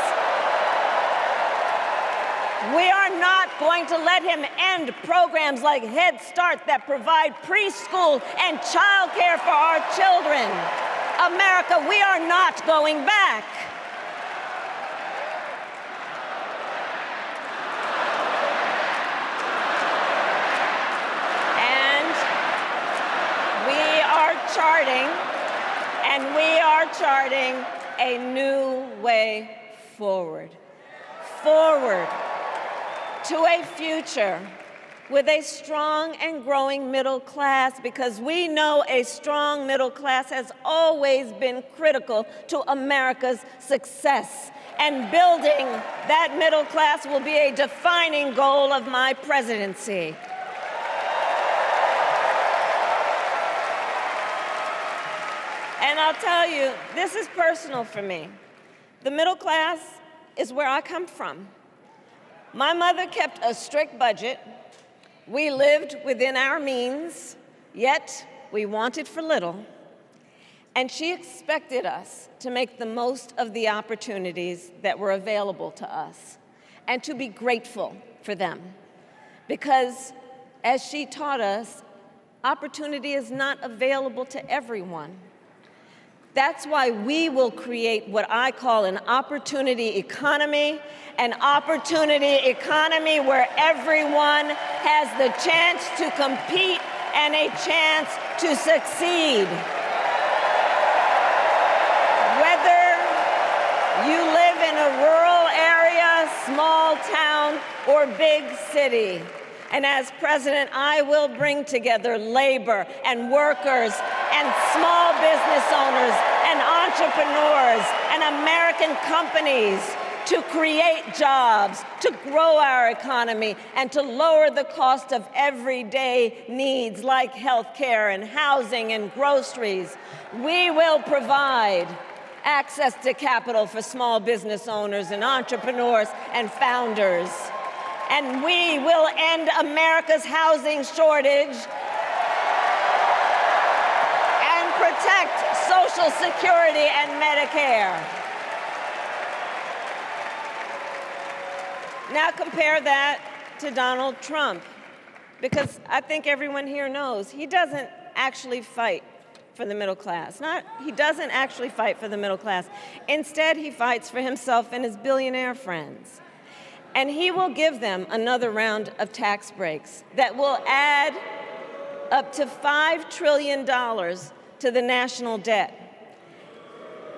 We are not going to let him end programs like Head Start that provide preschool and childcare for our children. America, we are not going back. And we are charting a new way forward. to a future with a strong and growing middle class, because we know a strong middle class has always been critical to America's success. And building that middle class will be a defining goal of my presidency. And I'll tell you, this is personal for me. The middle class is where I come from. My mother kept a strict budget. We lived within our means, yet we wanted for little. And she expected us to make the most of the opportunities that were available to us and to be grateful for them. Because, as she taught us, opportunity is not available to everyone. That's why we will create what I call an opportunity economy where everyone has the chance to compete and a chance to succeed. Whether you live in a rural area, small town, or big city. And as president, I will bring together labor and workers and small business owners and entrepreneurs and American companies to create jobs, to grow our economy, and to lower the cost of everyday needs like health care and housing and groceries. We will provide access to capital for small business owners and entrepreneurs and founders. And we will end America's housing shortage and protect Social Security and Medicare. Now compare that to Donald Trump, because I think everyone here knows he doesn't actually fight for the middle class. He doesn't actually fight for the middle class. Instead, he fights for himself and his billionaire friends. And he will give them another round of tax breaks that will add up to $5 trillion to the national debt.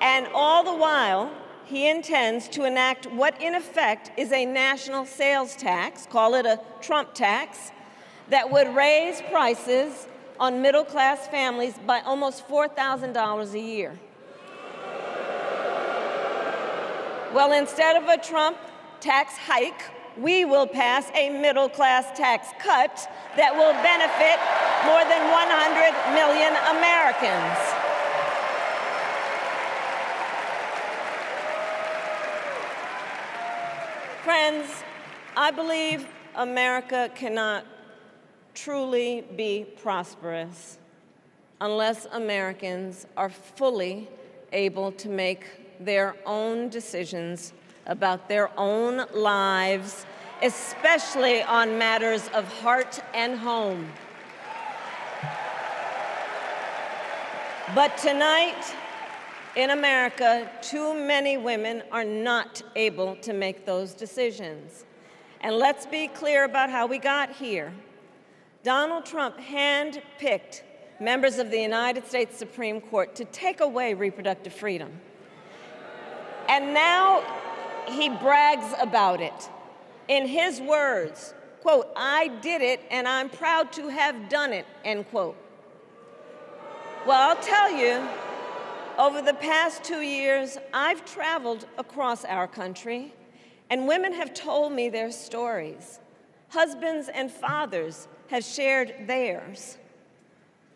And all the while, he intends to enact what in effect is a national sales tax, call it a Trump tax, that would raise prices on middle-class families by almost $4,000 a year. Well, instead of a Trump tax hike, we will pass a middle-class tax cut that will benefit more than 100 million Americans. Friends, I believe America cannot truly be prosperous unless Americans are fully able to make their own decisions about their own lives, especially on matters of heart and home. But tonight, in America, too many women are not able to make those decisions. And let's be clear about how we got here. Donald Trump handpicked members of the United States Supreme Court to take away reproductive freedom. And now he brags about it. In his words, quote, "I did it and I'm proud to have done it," end quote. Well, I'll tell you, over the past 2 years, I've traveled across our country, and women have told me their stories. Husbands and fathers have shared theirs.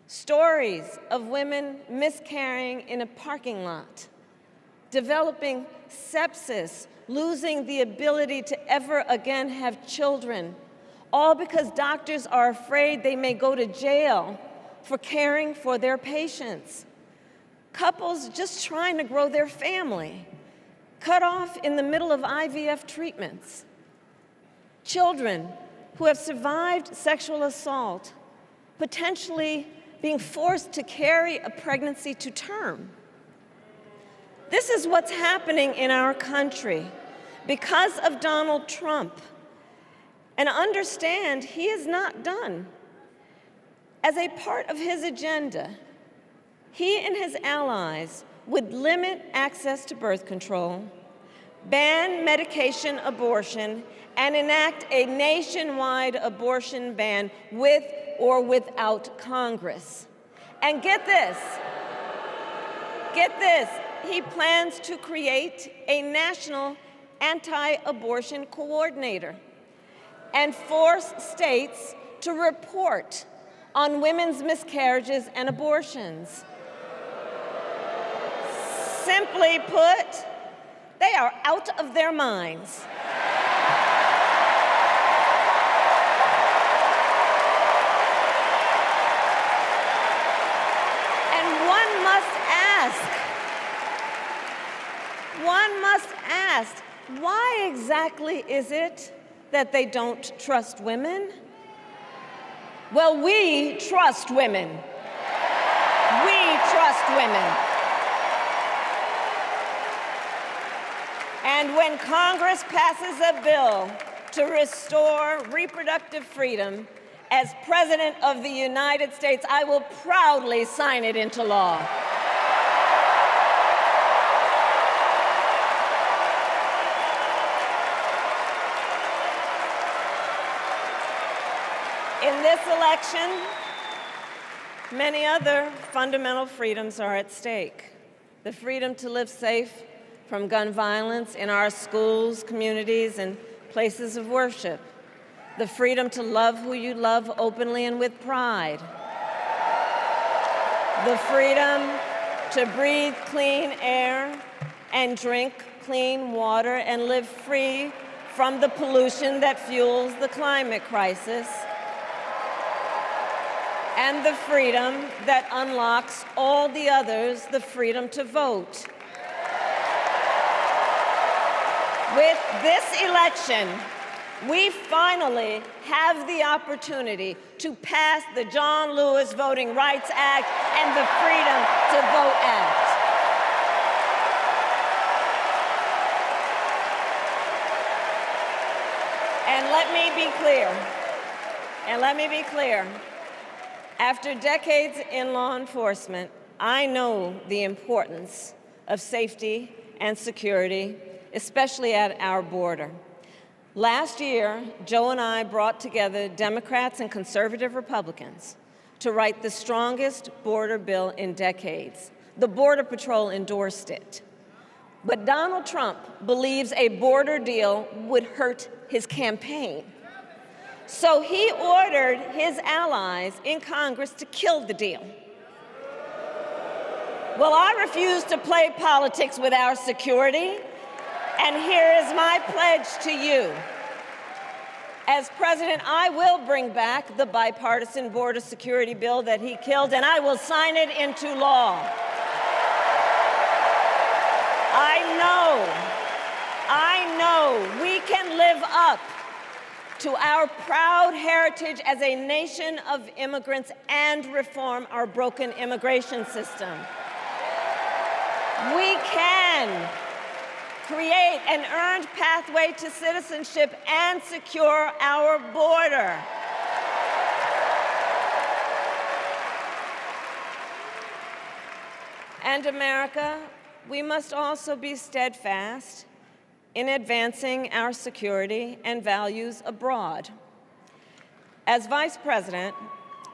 Stories of women miscarrying in a parking lot, developing sepsis, losing the ability to ever again have children, all because doctors are afraid they may go to jail for caring for their patients. Couples just trying to grow their family, cut off in the middle of IVF treatments. Children who have survived sexual assault, potentially being forced to carry a pregnancy to term. This is what's happening in our country because of Donald Trump. And understand, he is not done. As a part of his agenda, he and his allies would limit access to birth control, ban medication abortion, and enact a nationwide abortion ban with or without Congress. And get this, he plans to create a national anti-abortion coordinator and force states to report on women's miscarriages and abortions. Simply put, they are out of their minds. And one must ask, why exactly is it that they don't trust women? Well, we trust women. We trust women. And when Congress passes a bill to restore reproductive freedom, as President of the United States, I will proudly sign it into law. In this election, many other fundamental freedoms are at stake. The freedom to live safe from gun violence in our schools, communities, and places of worship. The freedom to love who you love openly and with pride. The freedom to breathe clean air and drink clean water and live free from the pollution that fuels the climate crisis. And the freedom that unlocks all the others, the freedom to vote. With this election, we finally have the opportunity to pass the John Lewis Voting Rights Act and the Freedom to Vote Act. And let me be clear. After decades in law enforcement, I know the importance of safety and security, especially at our border. Last year, Joe and I brought together Democrats and conservative Republicans to write the strongest border bill in decades. The Border Patrol endorsed it. But Donald Trump believes a border deal would hurt his campaign. So he ordered his allies in Congress to kill the deal. Well, I refuse to play politics with our security, and here is my pledge to you. As president, I will bring back the bipartisan border security bill that he killed, and I will sign it into law. I know we can live up to our proud heritage as a nation of immigrants and reform our broken immigration system. We can create an earned pathway to citizenship and secure our border. And America, we must also be steadfast in advancing our security and values abroad. As Vice President,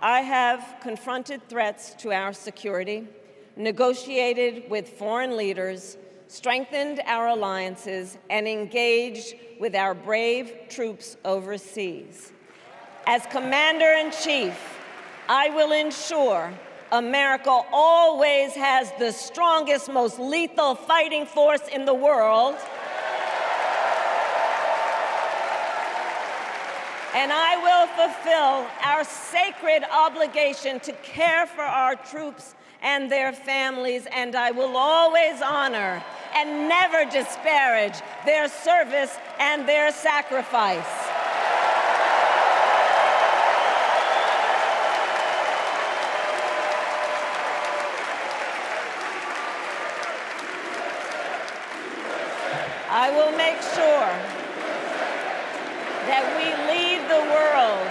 I have confronted threats to our security, negotiated with foreign leaders, strengthened our alliances, and engaged with our brave troops overseas. As Commander-in-Chief, I will ensure America always has the strongest, most lethal fighting force in the world. And I will fulfill our sacred obligation to care for our troops and their families, and I will always honor and never disparage their service and their sacrifice. I will make sure that we lead the world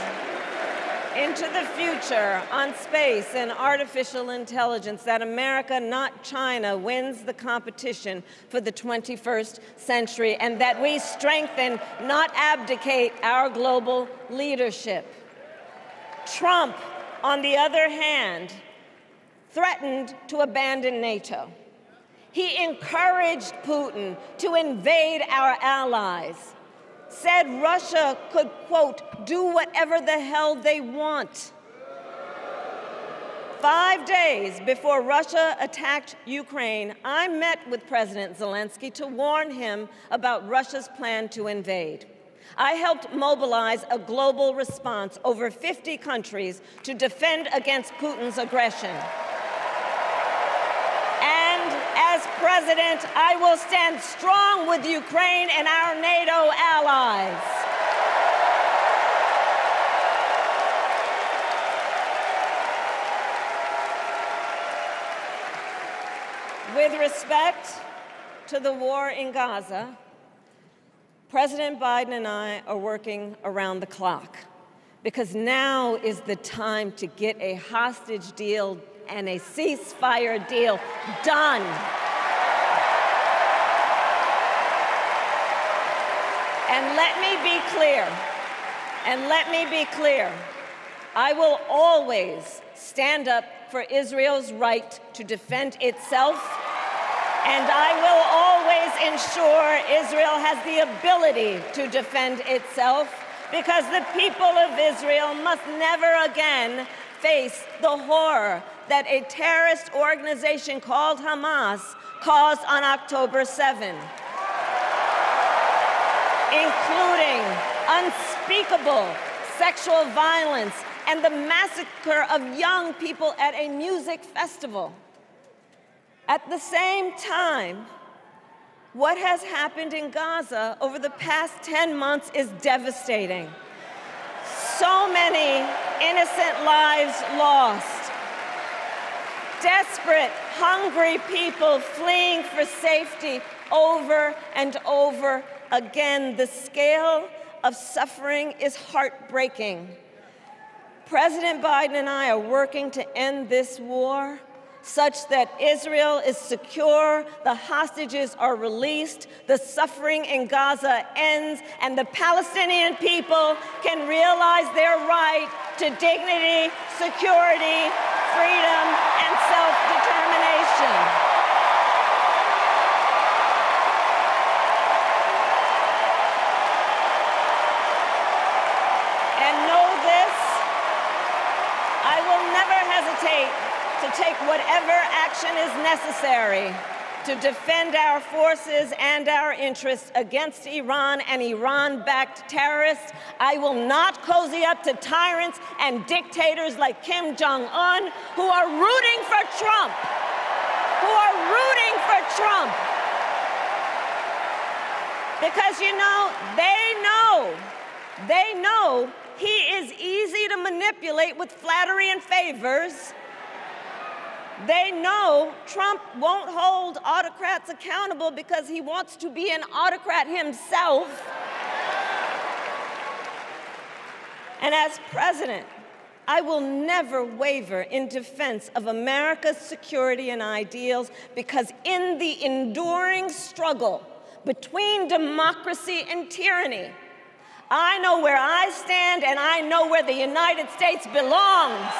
into the future on space and artificial intelligence, that America, not China, wins the competition for the 21st century, and that we strengthen, not abdicate, our global leadership. Trump, on the other hand, threatened to abandon NATO. He encouraged Putin to invade our allies, said Russia could, quote, do whatever the hell they want. 5 days before Russia attacked Ukraine, I met with President Zelensky to warn him about Russia's plan to invade. I helped mobilize a global response, over 50 countries, to defend against Putin's aggression. And as president, I will stand strong with Ukraine and our NATO allies. With respect to the war in Gaza, President Biden and I are working around the clock, because now is the time to get a hostage deal and a ceasefire deal done. And let me be clear, I will always stand up for Israel's right to defend itself, and I will always ensure Israel has the ability to defend itself, because the people of Israel must never again face the horror that a terrorist organization called Hamas caused on October 7, including unspeakable sexual violence and the massacre of young people at a music festival. At the same time, what has happened in Gaza over the past 10 months is devastating. So many innocent lives lost. Desperate, hungry people fleeing for safety over and over again. The scale of suffering is heartbreaking. President Biden and I are working to end this war such that Israel is secure, the hostages are released, the suffering in Gaza ends, and the Palestinian people can realize their right to dignity, security, freedom, and self-determination. And know this, I will never hesitate to take whatever action is necessary to defend our forces and our interests against Iran and Iran-backed terrorists. I will not cozy up to tyrants and dictators like Kim Jong-un, who are rooting for Trump, Because, you know, they know he is easy to manipulate with flattery and favors. They know Trump won't hold autocrats accountable because he wants to be an autocrat himself. And as president, I will never waver in defense of America's security and ideals, because in the enduring struggle between democracy and tyranny, I know where I stand and I know where the United States belongs.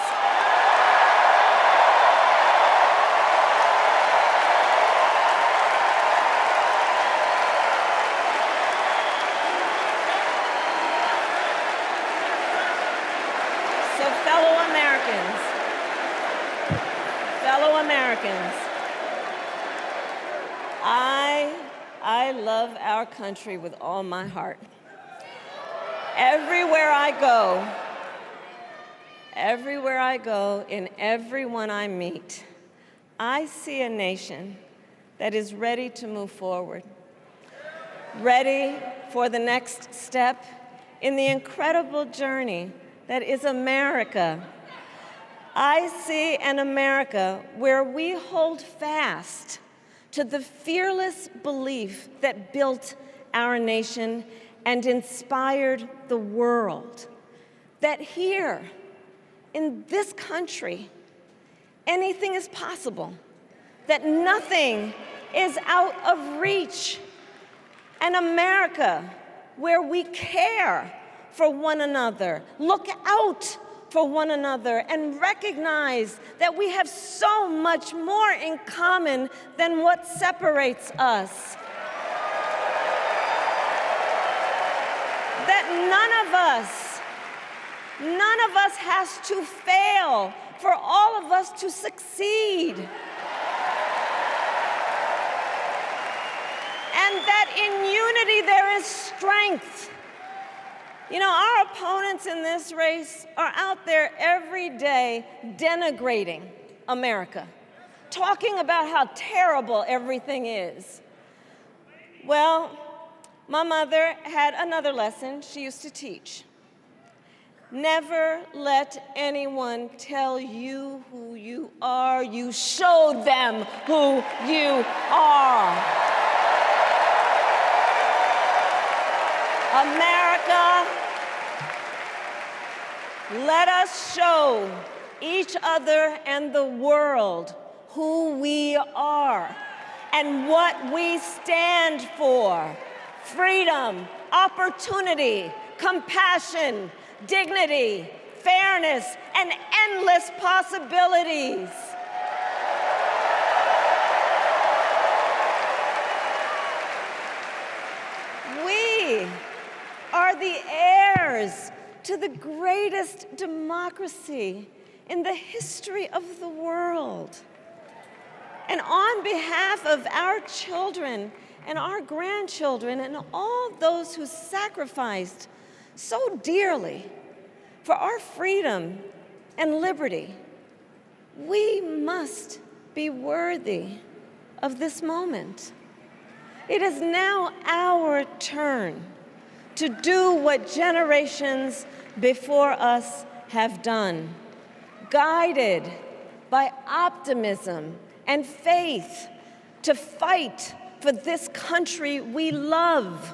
Fellow Americans, I love our country with all my heart. Everywhere I go, in everyone I meet, I see a nation that is ready to move forward, ready for the next step in the incredible journey that is America. I see an America where we hold fast to the fearless belief that built our nation and inspired the world, that here in this country, anything is possible, that nothing is out of reach. An America where we care for one another, look out for one another, and recognize that we have so much more in common than what separates us. That none of us has to fail for all of us to succeed. And that in unity there is strength. You know, our opponents in this race are out there every day denigrating America, talking about how terrible everything is. Well, my mother had another lesson she used to teach. Never let anyone tell you who you are. You show them who you are. America, let us show each other and the world who we are and what we stand for. Freedom, opportunity, compassion, dignity, fairness, and endless possibilities. We are the heirs to the greatest democracy in the history of the world. And on behalf of our children and our grandchildren and all those who sacrificed so dearly for our freedom and liberty, we must be worthy of this moment. It is now our turn to do what generations before us have done, guided by optimism and faith, to fight for this country we love,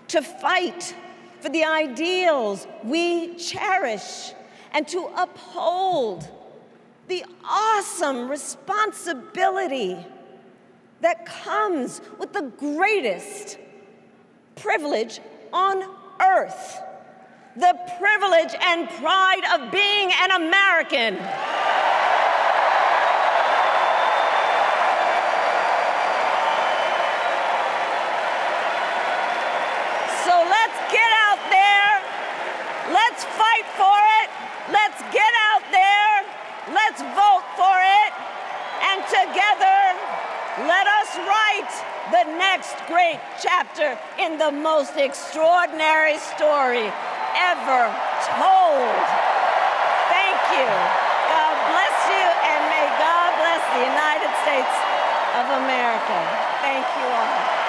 to fight for the ideals we cherish, and to uphold the awesome responsibility that comes with the greatest privilege on earth, the privilege and pride of being an American. So let's get out there, let's fight for it, let's get out there, let's vote for it, and together, let us write the next great chapter in the most extraordinary story ever told. Thank you. God bless you, and may God bless the United States of America. Thank you all.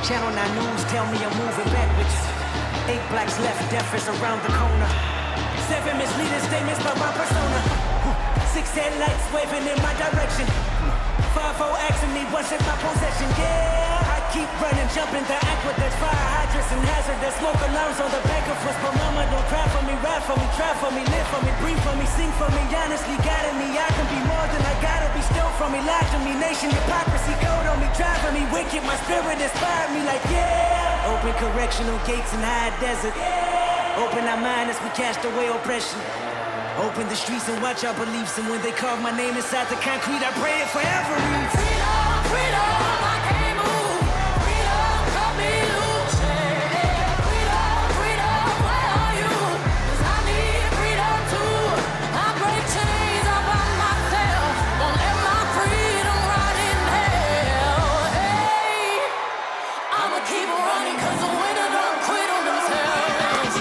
Channel 9 News tell me I'm moving backwards. 8 blacks left, death is around the corner. 7 misleading statements by my persona. 6 headlights waving in my direction. 5-0 asking me what's in my possession. Yeah, I keep running, jumping the aqueducts, fire hydrants and hazardous smoke alarms on the back of us. But mama, don't cry for me, ride for me, try for me, live for me, breathe for me, sing for me, honestly guiding me. I can be more than I gotta be, still from me, lie to me, nation hypocrisy, code on me, driving me wicked. My spirit inspired me like yeah. Open correctional gates in high desert. Open our mind as we cast away oppression. Open the streets and watch our beliefs. And when they carve my name inside the concrete, I pray it forever reads. Freedom, freedom, I can't move. Freedom, cut me loose. Yeah. Freedom, freedom, where are you? 'Cause I need freedom too. I break chains up on myself. Won't let my freedom rot in hell. Hey, I'ma keep running 'cause the winner don't quit on themselves.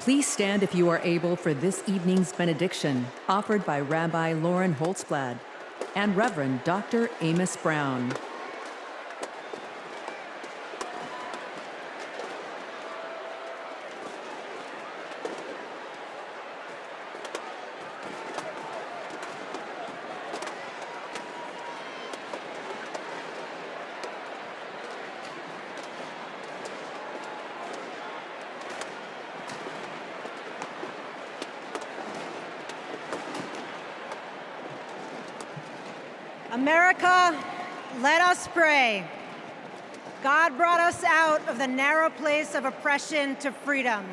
Please stand if you are able for this evening's benediction, offered by Rabbi Lauren Holtzblad and Reverend Dr. Amos Brown. America, let us pray. God brought us out of the narrow place of oppression to freedom.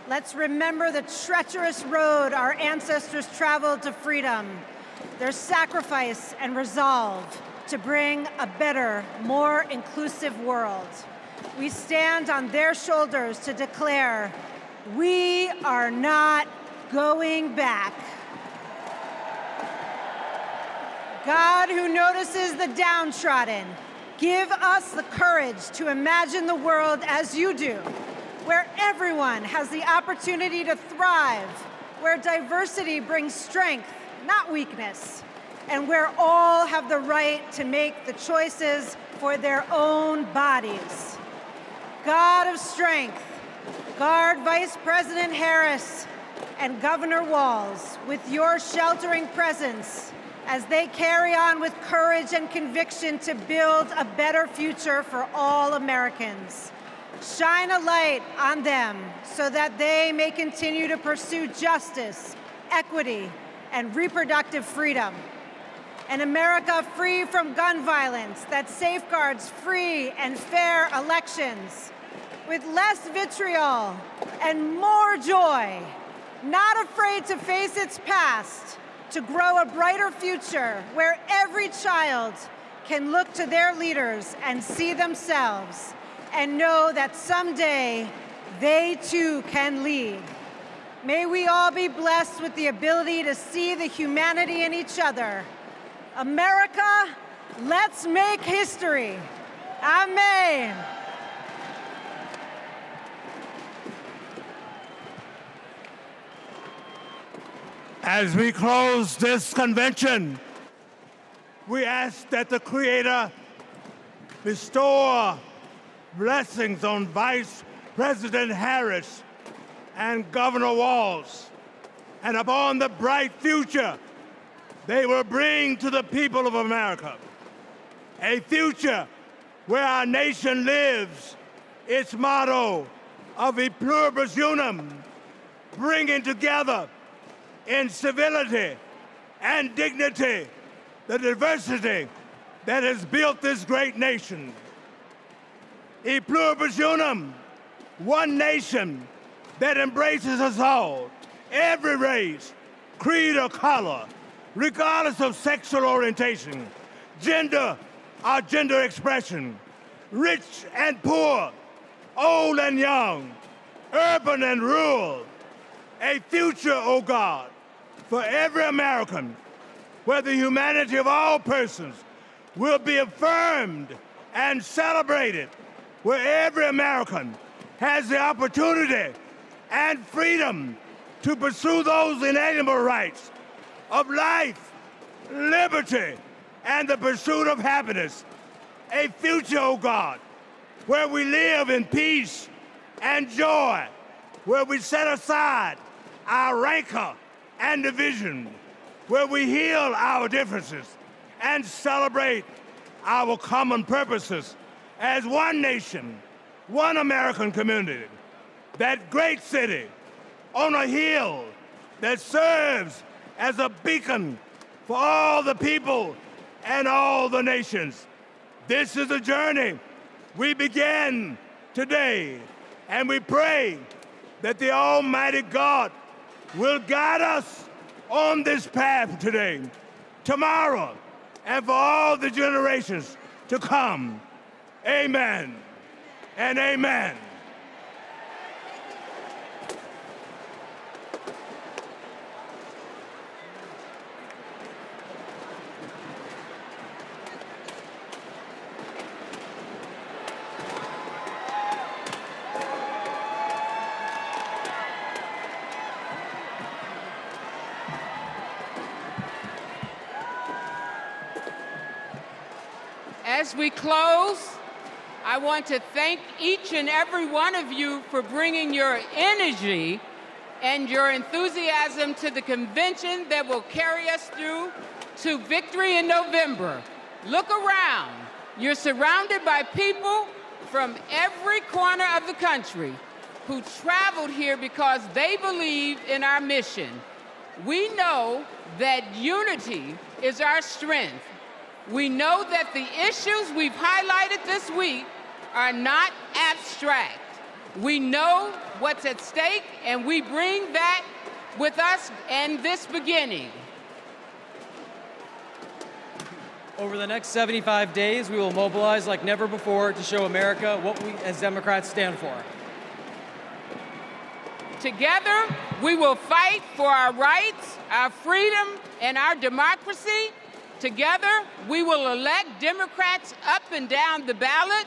Let's remember the treacherous road our ancestors traveled to freedom, their sacrifice and resolve to bring a better, more inclusive world. We stand on their shoulders to declare, we are not going back. God, who notices the downtrodden, give us the courage to imagine the world as you do, where everyone has the opportunity to thrive, where diversity brings strength, not weakness, and where all have the right to make the choices for their own bodies. God of strength, guard Vice President Harris and Governor Walz with your sheltering presence as they carry on with courage and conviction to build a better future for all Americans. Shine a light on them so that they may continue to pursue justice, equity, and reproductive freedom. An America free from gun violence that safeguards free and fair elections, with less vitriol and more joy, not afraid to face its past, to grow a brighter future where every child can look to their leaders and see themselves and know that someday they too can lead. May we all be blessed with the ability to see the humanity in each other. America, let's make history. Amen. As we close this convention, we ask that the Creator bestow blessings on Vice President Harris and Governor Walz, and upon the bright future they will bring to the people of America. A future where our nation lives its motto of e pluribus unum, bringing together in civility and dignity the diversity that has built this great nation. E pluribus unum, one nation that embraces us all, every race, creed, or color, regardless of sexual orientation, gender or gender expression, rich and poor, old and young, urban and rural. A future, oh God, for every American, where the humanity of all persons will be affirmed and celebrated, where every American has the opportunity and freedom to pursue those inalienable rights of life, liberty, and the pursuit of happiness. A future, oh God, where we live in peace and joy, where we set aside our rancor and division, where we heal our differences and celebrate our common purposes as one nation, one American community, that great city on a hill that serves as a beacon for all the people and all the nations. This is a journey we begin today, and we pray that the Almighty God will guide us on this path today, tomorrow, and for all the generations to come. Amen and amen. As we close, I want to thank each and every one of you for bringing your energy and your enthusiasm to the convention that will carry us through to victory in November. Look around. You're surrounded by people from every corner of the country who traveled here because they believe in our mission. We know that unity is our strength. We know that the issues we've highlighted this week are not abstract. We know what's at stake, and we bring that with us in this beginning. Over the next 75 days, we will mobilize like never before to show America what we as Democrats stand for. Together, we will fight for our rights, our freedom, and our democracy. Together, we will elect Democrats up and down the ballot.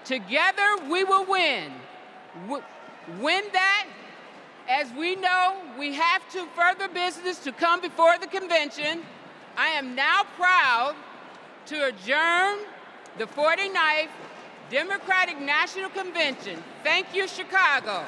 Together, we will win. Win that, as we know, we have to further business to come before the convention. I am now proud to adjourn the 49th Democratic National Convention. Thank you, Chicago.